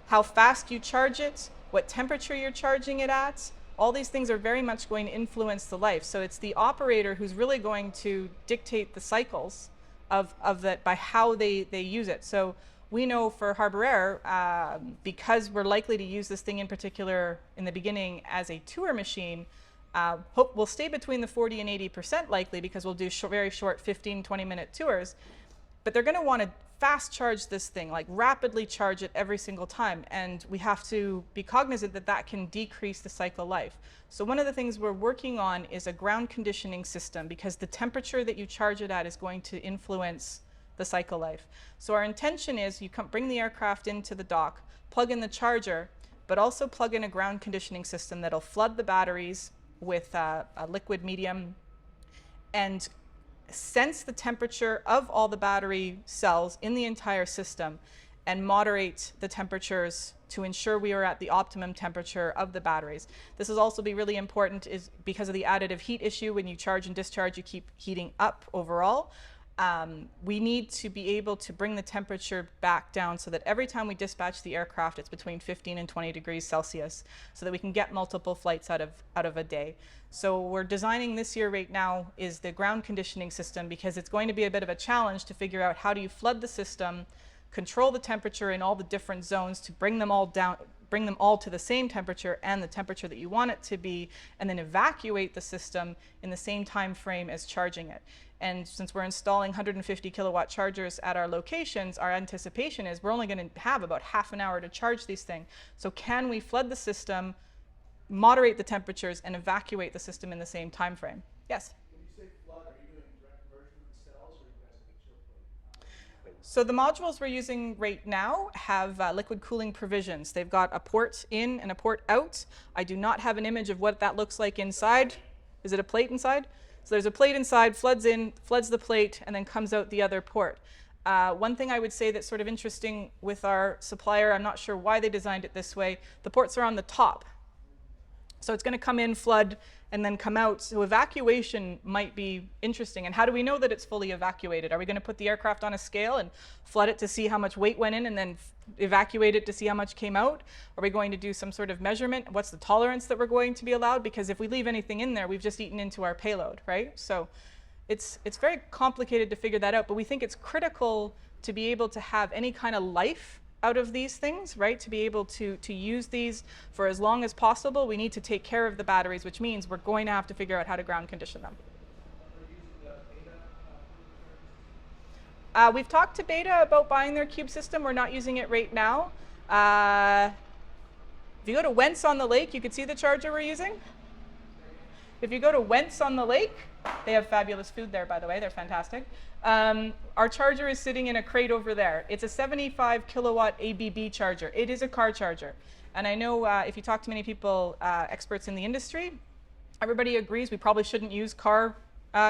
How fast you charge it, what temperature you're charging it at, all these things are very much going to influence the life. So it's the operator who's really going to dictate the cycles of that by how they use it. So we know for Harbour Air, because we're likely to use this thing in particular in the beginning as a tour machine, we'll stay between the 40 and 80% likely, because we'll do very short 15, 20-minute tours. But they're going to want to fast charge this thing, like rapidly charge it every single time. And we have to be cognizant that that can decrease the cycle life. So one of the things we're working on is a ground conditioning system, because the temperature that you charge it at is going to influence the cycle life. So our intention is you bring the aircraft into the dock, plug in the charger, but also plug in a ground conditioning system that'll flood the batteries with a liquid medium and sense the temperature of all the battery cells in the entire system and moderate the temperatures to ensure we are at the optimum temperature of the batteries. This will also be really important is because of the additive heat issue. When you charge and discharge, you keep heating up overall. We need to be able to bring the temperature back down so that every time we dispatch the aircraft, it's between 15 and 20 degrees Celsius so that we can get multiple flights out of a day. So we're designing this year right now is the ground conditioning system, because it's going to be a bit of a challenge to figure out how do you flood the system, control the temperature in all the different zones to bring them all down, bring them all to the same temperature and the temperature that you want it to be, and then evacuate the system in the same time frame as charging it. And since we're installing 150 kilowatt chargers at our locations, our anticipation is we're only going to have about half an hour to charge these things. So can we flood the system, moderate the temperatures, and evacuate the system in the same time frame? Yes? When you say flood, are you doing direct conversion of the cells, or are you guys going to chill flood? So the modules we're using right now have liquid cooling provisions. They've got a port in and a port out. I do not have an image of what that looks like inside. Is it a plate inside? So there's a plate inside, floods in, floods the plate, and then comes out the other port. One thing I would say that's sort of interesting with our supplier, I'm not sure why they designed it this way, the ports are on the top. So it's going to come in, flood, and then come out. So evacuation might be interesting. And how do we know that it's fully evacuated? Are we going to put the aircraft on a scale and flood it to see how much weight went in and then evacuate it to see how much came out? Are we going to do some sort of measurement? What's the tolerance that we're going to be allowed? Because if we leave anything in there, we've just eaten into our payload, right? So it's very complicated to figure that out, but we think it's critical to be able to have any kind of life out of these things, right? To be able to use these for as long as possible, we need to take care of the batteries, which means we're going to have to figure out how to ground condition them. We've talked to Beta about buying their cube system. We're not using it right now. If you go to Wentz on the Lake, you can see the charger we're using. If you go to Wentz on the Lake, they have fabulous food there, by the way. They're fantastic. Our charger is sitting in a crate over there. It's a 75 kilowatt ABB charger. It is a car charger. And I know if you talk to many people, experts in the industry, everybody agrees we probably shouldn't use car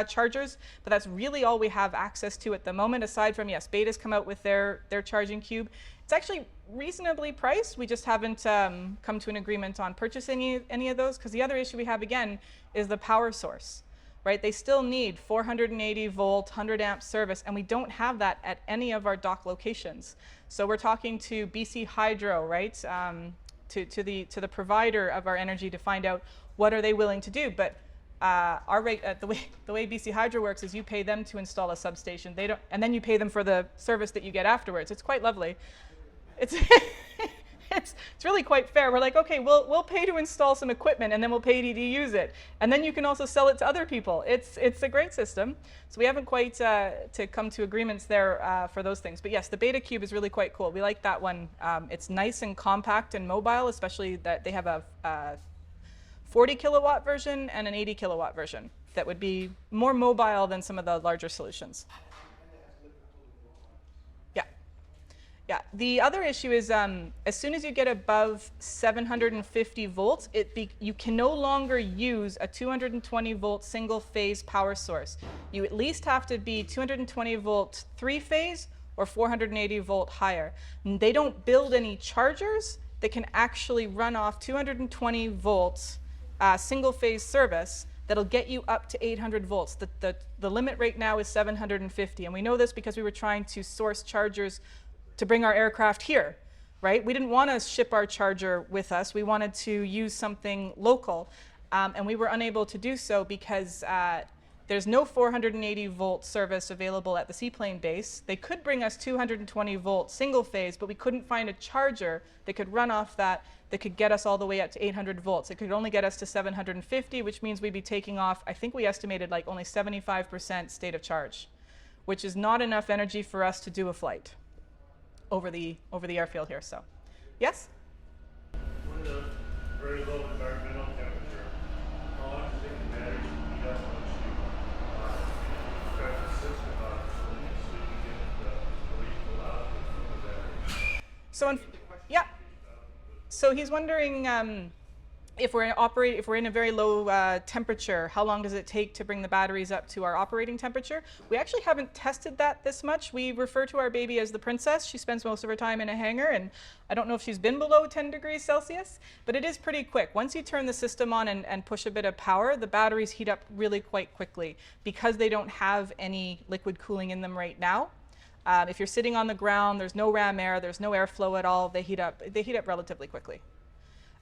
chargers, but that's really all we have access to at the moment, aside from, yes, Beta's come out with their charging cube. It's actually reasonably priced. We just haven't come to an agreement on purchasing any of those, because the other issue we have, again, is the power source, right? They still need 480 volt, 100 amp service, and we don't have that at any of our dock locations. So we're talking to BC Hydro, right, to the provider of our energy to find out what are they willing to do. But our rate, the way BC Hydro works is you pay them to install a substation. They don't, and then you pay them for the service that you get afterwards. It's quite lovely. It's it's really quite fair. We're like, okay, we'll pay to install some equipment, and then we'll pay to use it, and then you can also sell it to other people. It's a great system. So we haven't quite to come to agreements there for those things. But yes, the Beta Cube is really quite cool. We like that one. It's nice and compact and mobile, especially that they have a 40 kilowatt version and an 80 kilowatt version that would be more mobile than some of the larger solutions. Yeah, the other issue is as soon as you get above 750 volts, you can no longer use a 220 volt single phase power source. You at least have to be 220 volt three phase or 480 volt higher. And they don't build any chargers that can actually run off 220 volts single phase service that'll get you up to 800 volts. The limit right now is 750, and we know this because we were trying to source chargers to bring our aircraft here, right? We didn't want to ship our charger with us. We wanted to use something local, and we were unable to do so because there's no 480 volt service available at the Seaplane base. They could bring us 220 volt single phase, but we couldn't find a charger that could run off that could get us all the way up to 800 volts. It could only get us to 750, which means we'd be taking off, I think we estimated like only 75% state of charge, which is not enough energy for us to do a flight over the airfield here. So, yes? With a very low environmental temperature, how long does it take the batteries to heat up once you start the system up so you can get the refill out of the battery? So, yeah. So he's wondering if we're in a very low temperature, how long does it take to bring the batteries up to our operating temperature? We actually haven't tested that this much. We refer to our baby as the princess. She spends most of her time in a hangar, and I don't know if she's been below 10 degrees Celsius, but it is pretty quick. Once you turn the system on and push a bit of power, the batteries heat up really quite quickly because they don't have any liquid cooling in them right now. If you're sitting on the ground, there's no ram air, there's no airflow at all, they heat up relatively quickly.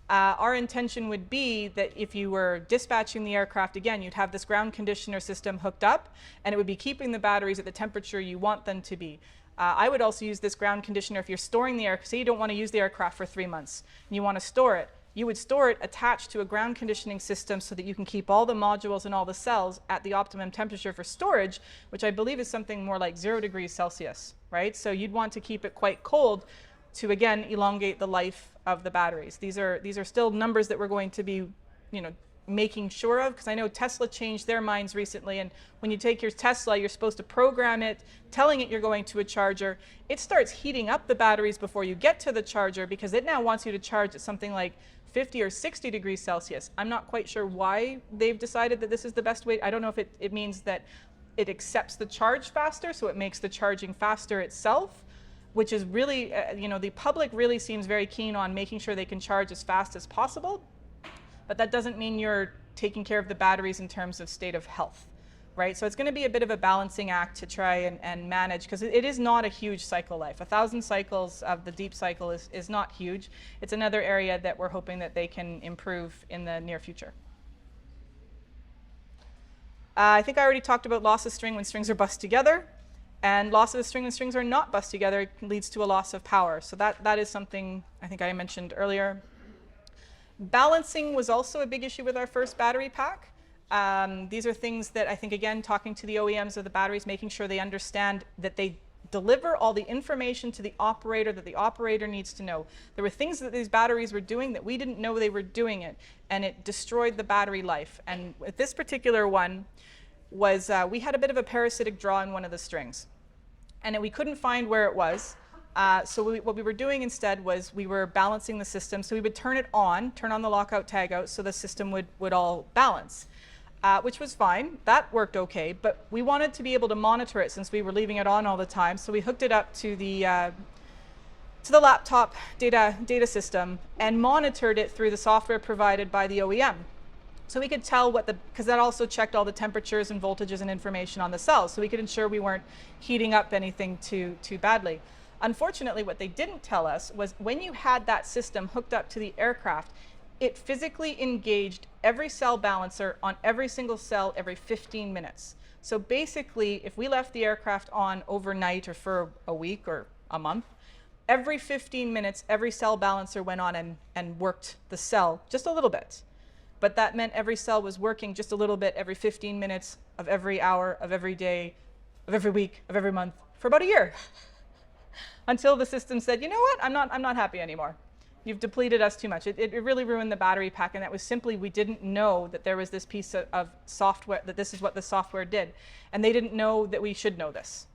Our intention would be that if you were dispatching the aircraft, again, you'd have this ground conditioner system hooked up, and it would be keeping the batteries at the temperature you want them to be. I would also use this ground conditioner if you're storing the aircraft. Say you don't want to use the aircraft for 3 months, and you want to store it. You would store it attached to a ground conditioning system so that you can keep all the modules and all the cells at the optimum temperature for storage, which I believe is something more like 0 degrees Celsius, right? So you'd want to keep it quite cold to, again, elongate the life of the batteries. These are still numbers that we're going to be, making sure of, because I know Tesla changed their minds recently, and when you take your Tesla, you're supposed to program it, telling it you're going to a charger. It starts heating up the batteries before you get to the charger because it now wants you to charge at something like 50 or 60 degrees Celsius. I'm not quite sure why they've decided that this is the best way. I don't know if it means that it accepts the charge faster, so it makes the charging faster itself, which is really, the public really seems very keen on making sure they can charge as fast as possible, but that doesn't mean you're taking care of the batteries in terms of state of health, right? So it's going to be a bit of a balancing act to try and manage, because it is not a huge cycle life. 1,000 cycles of the deep cycle is not huge. It's another area that we're hoping that they can improve in the near future. I think I already talked about loss of string when strings are bussed together. And loss of a string when strings are not bussed together leads to a loss of power. So that is something I think I mentioned earlier. Balancing was also a big issue with our first battery pack. These are things that I think, again, talking to the OEMs of the batteries, making sure they understand that they deliver all the information to the operator that the operator needs to know. There were things that these batteries were doing that we didn't know they were doing it, and it destroyed the battery life. And with this particular one was we had a bit of a parasitic draw in one of the strings, and we couldn't find where it was. So what we were doing instead was we were balancing the system. So we would turn on the lockout tagout so the system would all balance, which was fine. That worked okay, but we wanted to be able to monitor it since we were leaving it on all the time. So we hooked it up to the laptop data system and monitored it through the software provided by the OEM. So we could tell because that also checked all the temperatures and voltages and information on the cells, so we could ensure we weren't heating up anything too badly. Unfortunately, what they didn't tell us was when you had that system hooked up to the aircraft, it physically engaged every cell balancer on every single cell every 15 minutes. So basically, if we left the aircraft on overnight or for a week or a month, every 15 minutes, every cell balancer went on and worked the cell just a little bit. But that meant every cell was working just a little bit every 15 minutes of every hour, of every day, of every week, of every month, for about a year. Until the system said, you know what, I'm not happy anymore. You've depleted us too much. It really ruined the battery pack, and that was simply we didn't know that there was this piece of software, that this is what the software did. And they didn't know that we should know this.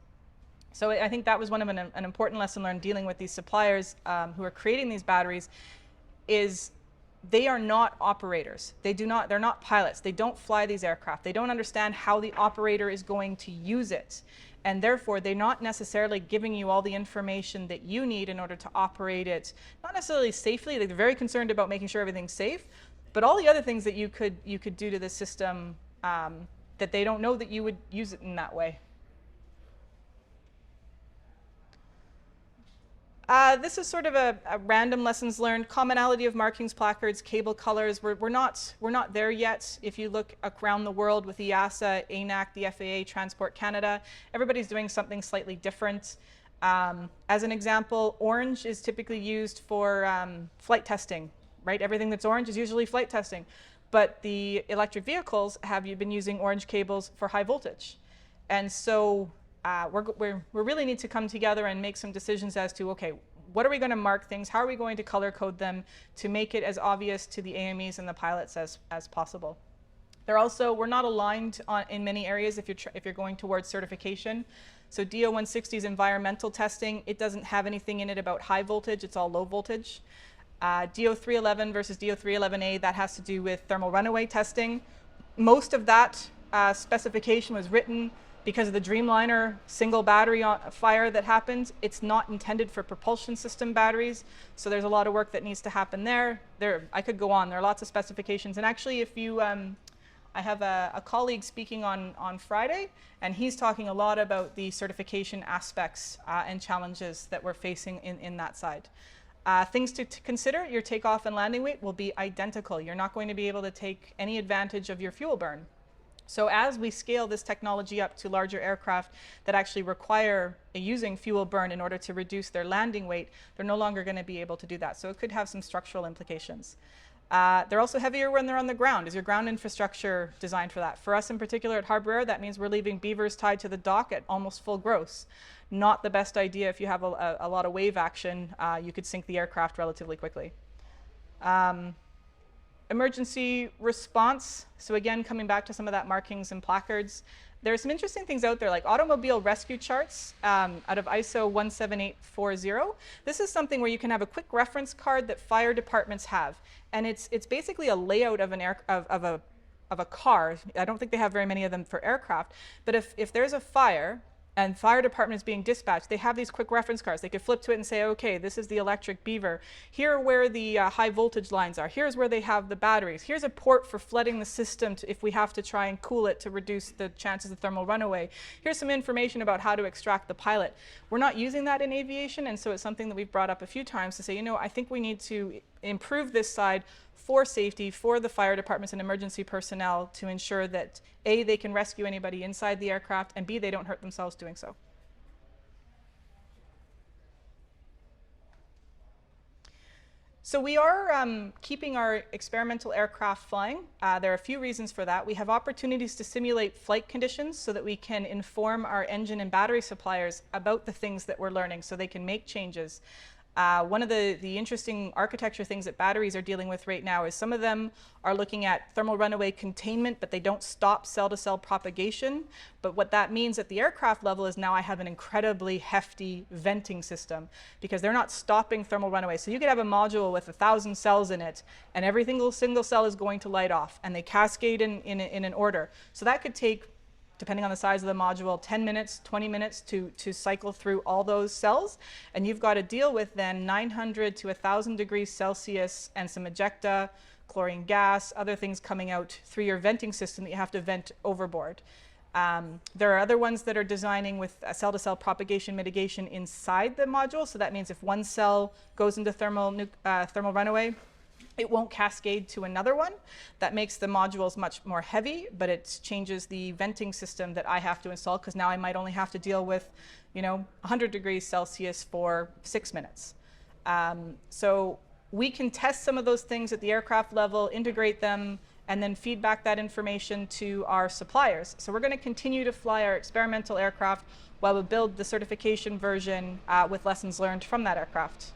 So I think that was one of an important lesson learned dealing with these suppliers who are creating these batteries, is they are not operators. They're not pilots. They don't fly these aircraft. They don't understand how the operator is going to use it. And therefore, they're not necessarily giving you all the information that you need in order to operate it, not necessarily safely. They're very concerned about making sure everything's safe, but all the other things that you could do to the system that they don't know that you would use it in that way. This is sort of a random lessons learned. Commonality of markings, placards, cable colors. We're not there yet. If you look around the world with EASA, ANAC, the FAA, Transport Canada, everybody's doing something slightly different. As an example, orange is typically used for flight testing, right? Everything that's orange is usually flight testing. But the electric vehicles have been using orange cables for high voltage. And so we really need to come together and make some decisions as to, okay, what are we going to mark things? How are we going to color code them to make it as obvious to the AMEs and the pilots as possible? We're not aligned in many areas if you're going towards certification. So DO 160's environmental testing, it doesn't have anything in it about high voltage. It's all low voltage. DO311 versus DO311A, that has to do with thermal runaway testing. Most of that specification was written because of the Dreamliner single battery fire that happened. It's not intended for propulsion system batteries, so there's a lot of work that needs to happen there. I could go on. There are lots of specifications. And actually, if you, I have a colleague speaking on Friday, and he's talking a lot about the certification aspects and challenges that we're facing in that side. Things to consider: your takeoff and landing weight will be identical. You're not going to be able to take any advantage of your fuel burn. So as we scale this technology up to larger aircraft that actually require using fuel burn in order to reduce their landing weight, they're no longer going to be able to do that. So it could have some structural implications. They're also heavier when they're on the ground. Is your ground infrastructure designed for that? For us in particular at Harbour Air, that means we're leaving beavers tied to the dock at almost full gross. Not the best idea. If you have a lot of wave action, you could sink the aircraft relatively quickly. Emergency response. So again, coming back to some of that markings and placards, there are some interesting things out there like automobile rescue charts out of ISO 17840. This is something where you can have a quick reference card that fire departments have, and it's basically a layout of a car. I don't think they have very many of them for aircraft, but if there's a fire and fire department is being dispatched, they have these quick reference cards. They could flip to it and say, okay, this is the electric Beaver. Here are where the high voltage lines are. Here's where they have the batteries. Here's a port for flooding the system if we have to try and cool it to reduce the chances of thermal runaway. Here's some information about how to extract the pilot. We're not using that in aviation, and so it's something that we've brought up a few times to say, you know, I think we need to improve this side for safety, for the fire departments and emergency personnel, to ensure that A, they can rescue anybody inside the aircraft, and B, they don't hurt themselves doing so. So we are keeping our experimental aircraft flying. There are a few reasons for that. We have opportunities to simulate flight conditions so that we can inform our engine and battery suppliers about the things that we're learning so they can make changes. One of the interesting architecture things that batteries are dealing with right now is some of them are looking at thermal runaway containment, but they don't stop cell-to-cell propagation. But what that means at the aircraft level is now I have an incredibly hefty venting system because they're not stopping thermal runaway. So you could have a module with 1,000 cells in it, and every single cell is going to light off, and they cascade in an order. So that could take, depending on the size of the module, 10 minutes, 20 minutes to cycle through all those cells. And you've got to deal with then 900 to 1,000 degrees Celsius and some ejecta, chlorine gas, other things coming out through your venting system that you have to vent overboard. There are other ones that are designing with cell-to-cell propagation mitigation inside the module. So that means if one cell goes into thermal runaway, it won't cascade to another one. That makes the modules much more heavy, but it changes the venting system that I have to install, because now I might only have to deal with, 100 degrees Celsius for 6 minutes. So we can test some of those things at the aircraft level, integrate them, and then feed back that information to our suppliers. So we're going to continue to fly our experimental aircraft while we build the certification version with lessons learned from that aircraft.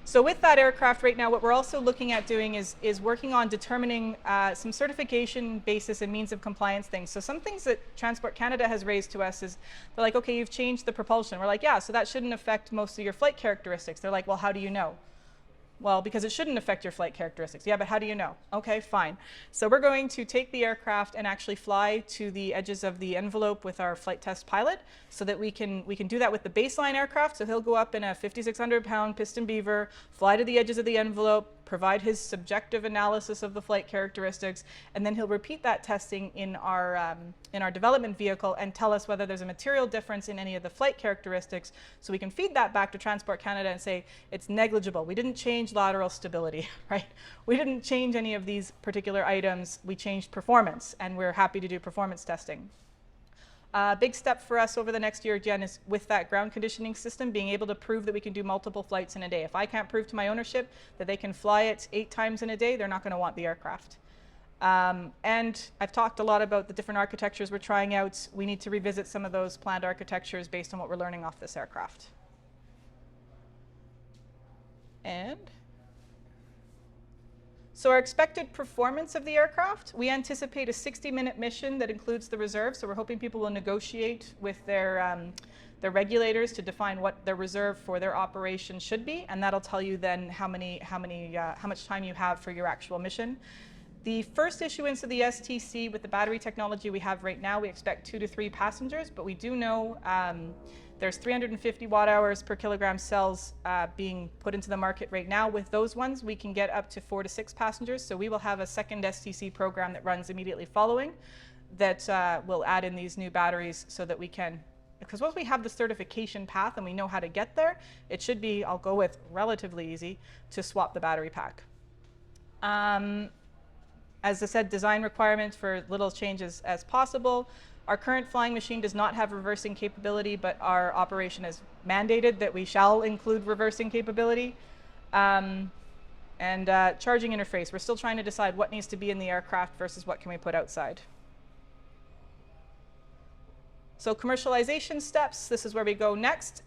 So with that aircraft right now, what we're also looking at doing is working on determining some certification basis and means of compliance things. So some things that Transport Canada has raised to us is, they're like, okay, you've changed the propulsion. We're like, yeah, so that shouldn't affect most of your flight characteristics. They're like, well, how do you know? Well, because it shouldn't affect your flight characteristics. Yeah, but how do you know? Okay, fine. So we're going to take the aircraft and actually fly to the edges of the envelope with our flight test pilot so that we can do that with the baseline aircraft. So he'll go up in a 5,600-pound piston Beaver, fly to the edges of the envelope, provide his subjective analysis of the flight characteristics, and then he'll repeat that testing in our development vehicle and tell us whether there's a material difference in any of the flight characteristics, so we can feed that back to Transport Canada and say it's negligible. We didn't change lateral stability, right? We didn't change any of these particular items. We changed performance, and we're happy to do performance testing. Big step for us over the next year, again, is with that ground conditioning system, being able to prove that we can do multiple flights in a day. If I can't prove to my ownership that they can fly it 8 times in a day, they're not going to want the aircraft. And I've talked a lot about the different architectures we're trying out. We need to revisit some of those planned architectures based on what we're learning off this aircraft. So our expected performance of the aircraft, we anticipate a 60-minute mission that includes the reserve. So we're hoping people will negotiate with their regulators to define what their reserve for their operation should be, and that'll tell you then how much time you have for your actual mission. The first issuance of the STC with the battery technology we have right now, we expect 2 to 3 passengers, but we do know there's 350 watt-hours per kilogram cells being put into the market right now. With those ones, we can get up to 4 to 6 passengers, so we will have a second STC program that runs immediately following that will add in these new batteries so that we can, because once we have the certification path and we know how to get there, it should be, I'll go with, relatively easy to swap the battery pack. As I said, design requirements for little changes as possible. Our current flying machine does not have reversing capability, but our operation has mandated that we shall include reversing capability. Charging interface, we're still trying to decide what needs to be in the aircraft versus what can we put outside. So commercialization steps, this is where we go next.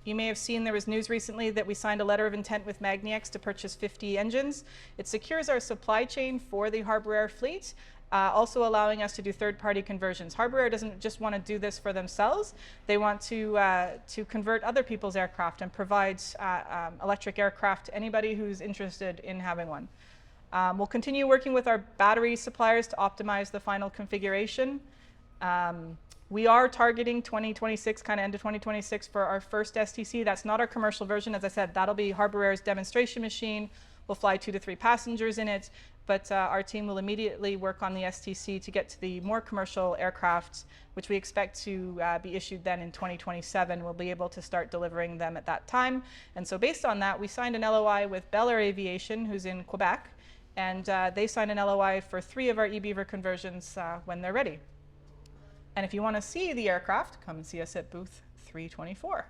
You may have seen there was news recently that we signed a letter of intent with magniX to purchase 50 engines. It secures our supply chain for the Harbour Air fleet, also allowing us to do third-party conversions. Harbour Air doesn't just want to do this for themselves. They want to convert other people's aircraft and provide electric aircraft to anybody who's interested in having one. We'll continue working with our battery suppliers to optimize the final configuration. We are targeting 2026, kind of end of 2026 for our first STC. That's not our commercial version. As I said, that'll be Harbour Air's demonstration machine. We'll fly 2 to 3 passengers in it, but our team will immediately work on the STC to get to the more commercial aircraft, which we expect to be issued then in 2027. We'll be able to start delivering them at that time. And so based on that, we signed an LOI with Bel Air Aviation, who's in Quebec, and they signed an LOI for 3 of our eBeaver conversions when they're ready. And if you want to see the aircraft, come and see us at booth 324.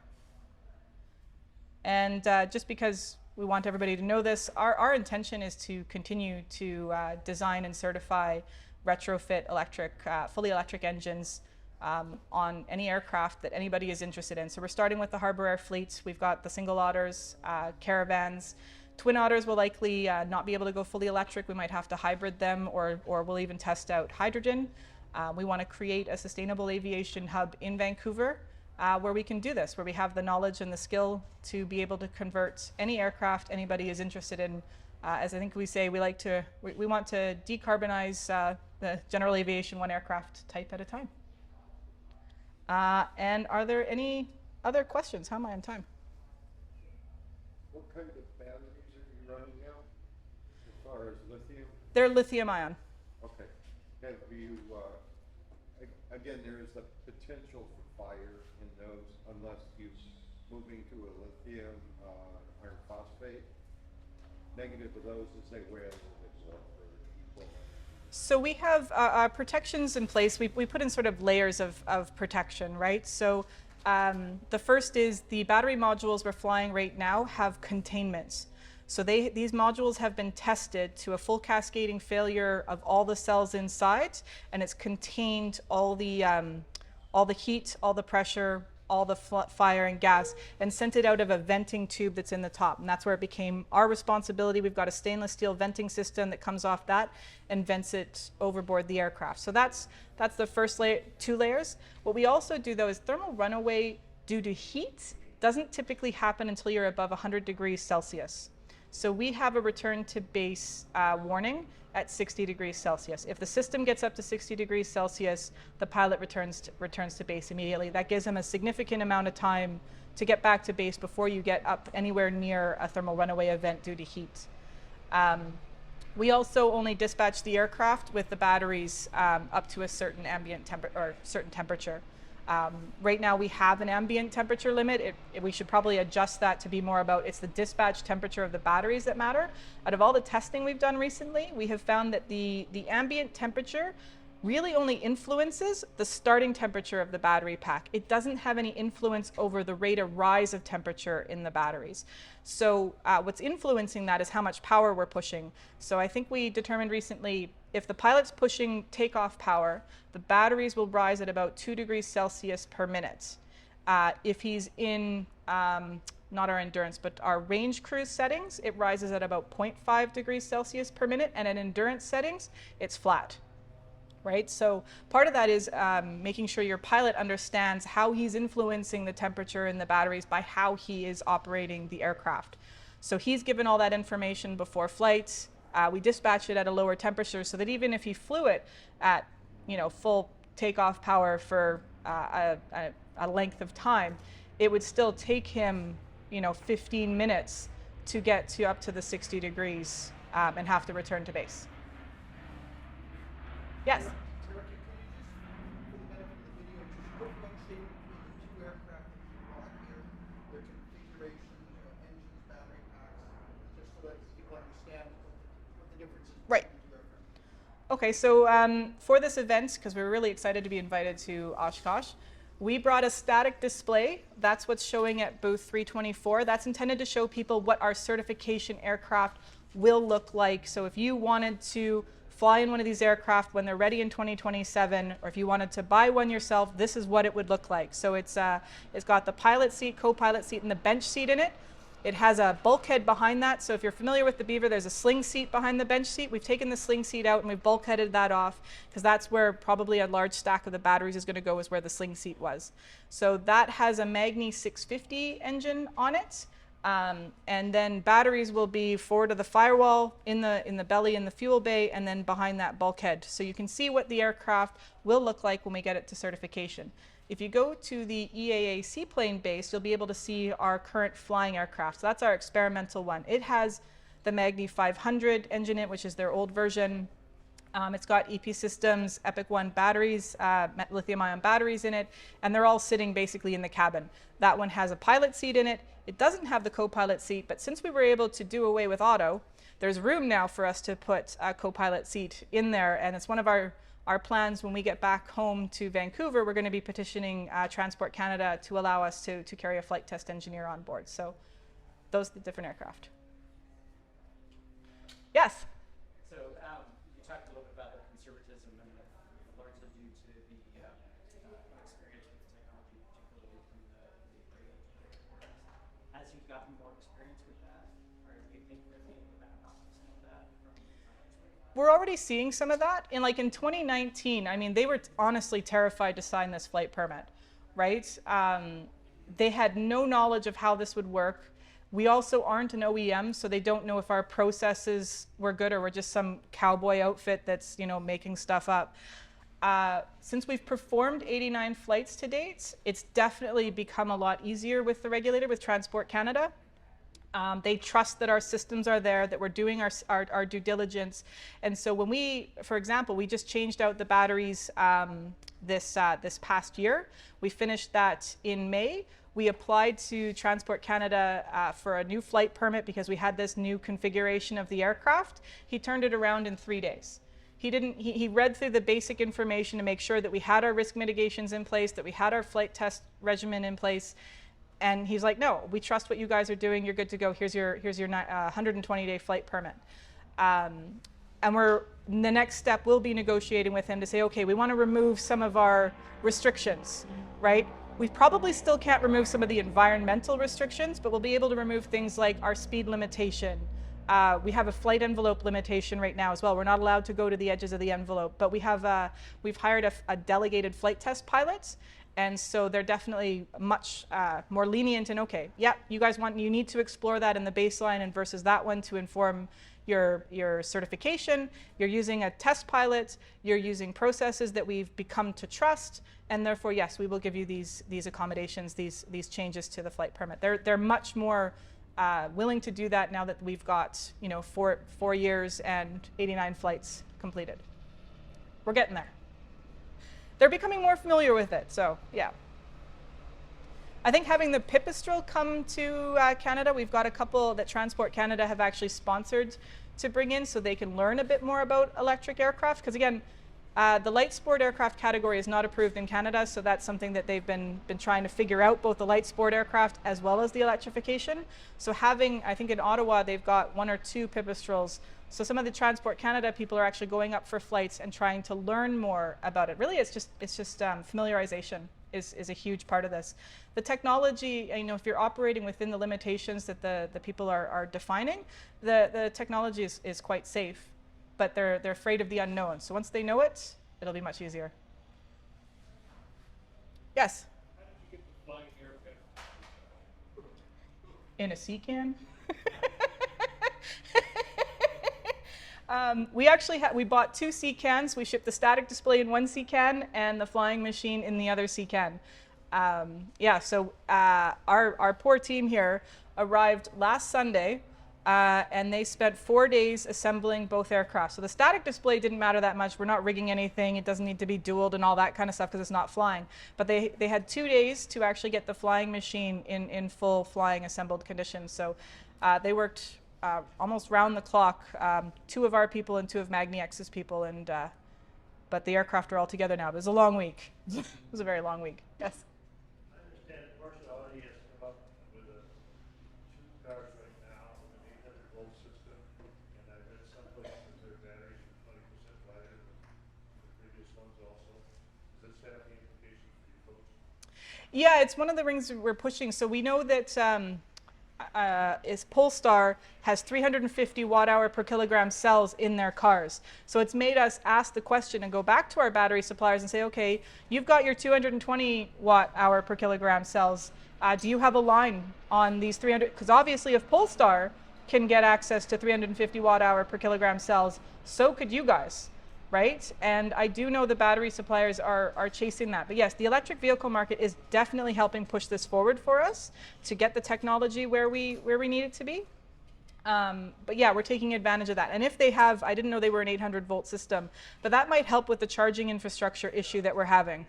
And just because we want everybody to know this, our intention is to continue to design and certify retrofit fully electric engines on any aircraft that anybody is interested in. So we're starting with the Harbour Air fleets. We've got the single otters, caravans. Twin otters will likely not be able to go fully electric. We might have to hybrid them, or we'll even test out hydrogen. We want to create a sustainable aviation hub in Vancouver where we can do this, where we have the knowledge and the skill to be able to convert any aircraft anybody is interested in. As I think we say, we want to decarbonize the general aviation one aircraft type at a time. And are there any other questions? How am I on time? What kind of batteries are you running now, as far as lithium? They're lithium ion. Okay. Have you, again, there is the potential for fire in those unless you're moving to a lithium iron phosphate. Negative of those is they weigh a little bit more. So we have protections in place. We put in sort of layers of protection, right? So the first is the battery modules we're flying right now have containment. So these modules have been tested to a full cascading failure of all the cells inside, and it's contained all the heat, all the pressure, all the fire and gas, and sent it out of a venting tube that's in the top. And that's where it became our responsibility. We've got a stainless steel venting system that comes off that and vents it overboard the aircraft. So that's the first layer, 2 layers. What we also do though is thermal runaway due to heat doesn't typically happen until you're above 100 degrees Celsius. So we have a return to base warning at 60 degrees Celsius. If the system gets up to 60 degrees Celsius, the pilot returns to base immediately. That gives them a significant amount of time to get back to base before you get up anywhere near a thermal runaway event due to heat. We also only dispatch the aircraft with the batteries up to a certain ambient temperature. Right now we have an ambient temperature limit. We should probably adjust that to be more about it's the dispatch temperature of the batteries that matter. Out of all the testing we've done recently, we have found that the ambient temperature really only influences the starting temperature of the battery pack. It doesn't have any influence over the rate of rise of temperature in the batteries. So what's influencing that is how much power we're pushing. So I think we determined recently if the pilot's pushing takeoff power, the batteries will rise at about 2 degrees Celsius per minute. If he's in not our endurance, but our range cruise settings, it rises at about 0.5 degrees Celsius per minute, and at endurance settings, it's flat, right? So part of that is making sure your pilot understands how he's influencing the temperature in the batteries by how he is operating the aircraft. So he's given all that information before flight. We dispatch it at a lower temperature so that even if he flew it at, full takeoff power for a length of time, it would still take him, 15 minutes to get to up to the 60 degrees and have to return to base. Yes? Erika, can you just, for the benefit of the video, just differentiate between the two aircraft that you brought here, their configuration, engines, battery packs, just so that people understand what the difference is Right. between the two aircraft? Okay, so for this event, because we were really excited to be invited to Oshkosh, we brought a static display. That's what's showing at booth 324. That's intended to show people what our certification aircraft will look like. So if you wanted to fly in one of these aircraft when they're ready in 2027, or if you wanted to buy one yourself, this is what it would look like. So it's got the pilot seat, co-pilot seat, and the bench seat in it. It has a bulkhead behind that. So if you're familiar with the Beaver, there's a sling seat behind the bench seat. We've taken the sling seat out and we've bulkheaded that off because that's where probably a large stack of the batteries is going to go, is where the sling seat was. So that has a Magni 650 engine on it. And then batteries will be forward of the firewall, in the belly in the fuel bay, and then behind that bulkhead. So you can see what the aircraft will look like when we get it to certification. If you go to the EAA Seaplane base, you'll be able to see our current flying aircraft. So that's our experimental one. It has the Magni 500 engine in it, which is their old version. It's got EP Systems Epic 1 batteries, lithium-ion batteries in it, and they're all sitting basically in the cabin. That one has a pilot seat in it. It doesn't have the co-pilot seat, but since we were able to do away with auto, there's room now for us to put a co-pilot seat in there, and it's one of our plans when we get back home to Vancouver. We're going to be petitioning Transport Canada to allow us to carry a flight test engineer on board. So those are the different aircraft. Yes? So you talked a little bit about the conservatism and largely due to the experience with the technology, particularly from the as you've gotten more experience with that, are you thinking that the back off some of that from We're already seeing some of that. In 2019, I mean, they were honestly terrified to sign this flight permit, right? They had no knowledge of how this would work. We also aren't an OEM, so they don't know if our processes were good or we're just some cowboy outfit that's, making stuff up. Since we've performed 89 flights to date, it's definitely become a lot easier with the regulator, with Transport Canada. They trust that our systems are there, that we're doing our due diligence. And so when we, for example, we just changed out the batteries this past year. We finished that in May. We applied to Transport Canada for a new flight permit because we had this new configuration of the aircraft. He turned it around in 3 days. He read through the basic information to make sure that we had our risk mitigations in place, that we had our flight test regimen in place. And he's like, no, we trust what you guys are doing. You're good to go. Here's your 120-day flight permit. And the next step will be negotiating with him to say, okay, we want to remove some of our restrictions, right? We probably still can't remove some of the environmental restrictions, but we'll be able to remove things like our speed limitation. We have a flight envelope limitation right now as well. We're not allowed to go to the edges of the envelope, but we've hired a delegated flight test pilot. And so they're definitely much more lenient and okay, yeah, you need to explore that in the baseline and versus that one to inform your certification. You're using a test pilot, you're using processes that we've become to trust, and therefore, yes, we will give you these accommodations, these changes to the flight permit. They're much more willing to do that now that we've got 4 years and 89 flights completed. We're getting there. They're becoming more familiar with it, so yeah. I think having the Pipistrel come to Canada, we've got a couple that Transport Canada have actually sponsored to bring in so they can learn a bit more about electric aircraft. Because again, the light sport aircraft category is not approved in Canada, so that's something that they've been trying to figure out, both the light sport aircraft as well as the electrification. So having, I think in Ottawa, they've got 1 or 2 Pipistrels. So some of the Transport Canada people are actually going up for flights and trying to learn more about it. Really, it's just familiarization. is a huge part of this. The technology, you know, if you're operating within the limitations that the people are defining, the technology is quite safe, but they're afraid of the unknown. So once they know it, it'll be much easier. Yes? How did you get the flying airplane? In a sea can? We actually we bought 2 sea cans. We shipped the static display in one sea can and the flying machine in the other sea can. Yeah, so our poor team here arrived last Sunday, and they spent 4 days assembling both aircraft. So the static display didn't matter that much. We're not rigging anything. It doesn't need to be dualed and all that kind of stuff because it's not flying. But they had 2 days to actually get the flying machine in full flying assembled condition. So they worked almost round the clock, 2 of our people and 2 of MagniX's people, and but the aircraft are all together now. But it was a long week. It was a very long week. Yes? I understand partiality has come up with 2 cars right now with an 800-volt system, and I've read some places that their batteries are 20% lighter than the previous ones also. Does this have any implications for you folks? Yeah, it's one of the rings we're pushing. So we know that Polestar has 350 watt-hour per kilogram cells in their cars. So it's made us ask the question and go back to our battery suppliers and say, okay, you've got your 220 watt-hour per kilogram cells. Do you have a line on these 300? Because obviously if Polestar can get access to 350 watt-hour per kilogram cells, so could you guys. Right? And I do know the battery suppliers are chasing that. But yes, the electric vehicle market is definitely helping push this forward for us to get the technology where we need it to be. But yeah, we're taking advantage of that. And if they have, I didn't know they were an 800-volt system, but that might help with the charging infrastructure issue that we're having.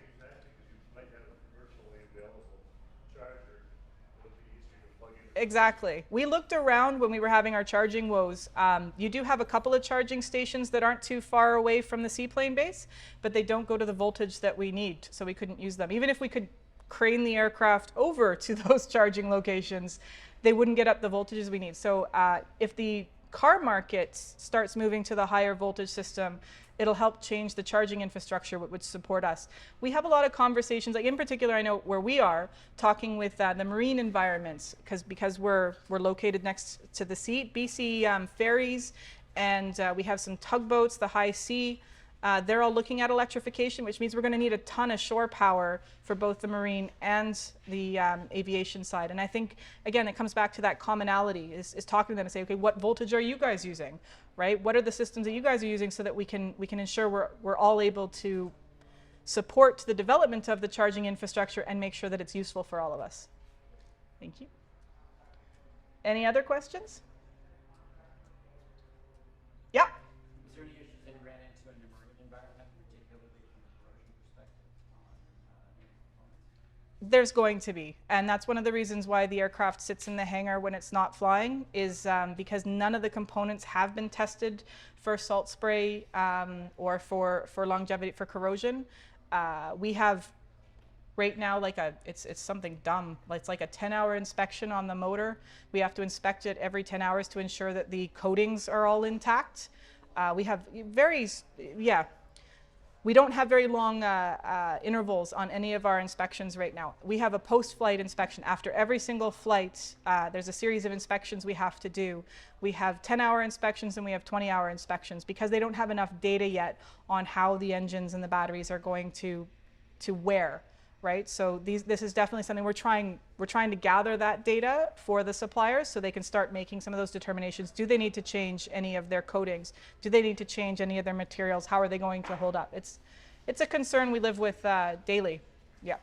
Exactly. We looked around when we were having our charging woes. You do have a couple of charging stations that aren't too far away from the Seaplane base, but they don't go to the voltage that we need, so we couldn't use them. Even if we could crane the aircraft over to those charging locations, they wouldn't get up the voltages we need. So if the car market starts moving to the higher voltage system, it'll help change the charging infrastructure which would support us. We have a lot of conversations, like in particular I know where we are, talking with the marine environments, because we're located next to the sea, BC ferries, and we have some tugboats, the high sea. They're all looking at electrification, which means we're going to need a ton of shore power for both the marine and the aviation side. And I think, again, it comes back to that commonality, is talking to them and say, okay, what voltage are you guys using, right? What are the systems that you guys are using so that we can ensure we're all able to support the development of the charging infrastructure and make sure that it's useful for all of us. Thank you. Any other questions? Yeah. Is there any issues that you ran into in the marine environment, particularly from a corrosion perspective on new components? There's going to be, and that's one of the reasons why the aircraft sits in the hangar when it's not flying, is because none of the components have been tested for salt spray or for longevity, for corrosion. We have right now it's something dumb. It's like a 10-hour inspection on the motor. We have to inspect it every 10 hours to ensure that the coatings are all intact. We have we don't have very long intervals on any of our inspections right now. We have a post-flight inspection. After every single flight, there's a series of inspections we have to do. We have 10-hour inspections and we have 20-hour inspections because they don't have enough data yet on how the engines and the batteries are going to wear. Right? So this is definitely something we're trying to gather that data for the suppliers so they can start making some of those determinations. Do they need to change any of their coatings? Do they need to change any of their materials? How are they going to hold up? It's a concern we live with daily. Yeah.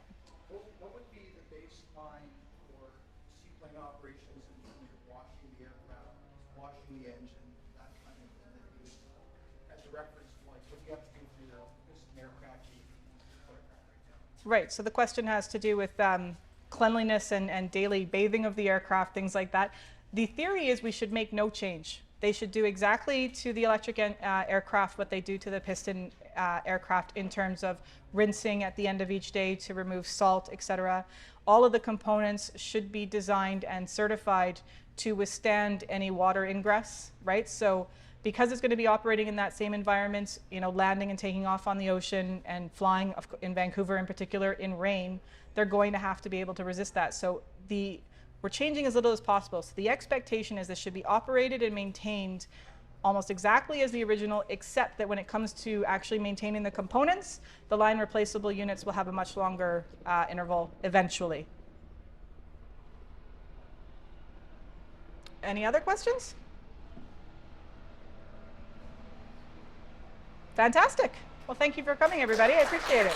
What would be the baseline for seaplane operations in terms of washing the aircraft, washing the engine, that kind of thing that you use as a reference point? What do you have to do for your piston aircraft? Right, so the question has to do with cleanliness and daily bathing of the aircraft, things like that. The theory is we should make no change. They should do exactly to the electric aircraft what they do to the piston aircraft in terms of rinsing at the end of each day to remove salt, etc. All of the components should be designed and certified to withstand any water ingress, right? So because it's going to be operating in that same environment, landing and taking off on the ocean and flying in Vancouver in particular in rain, they're going to have to be able to resist that. So we're changing as little as possible. So the expectation is this should be operated and maintained almost exactly as the original, except that when it comes to actually maintaining the components, the line replaceable units will have a much longer interval eventually. Any other questions? Fantastic. Well, thank you for coming, everybody. I appreciate it.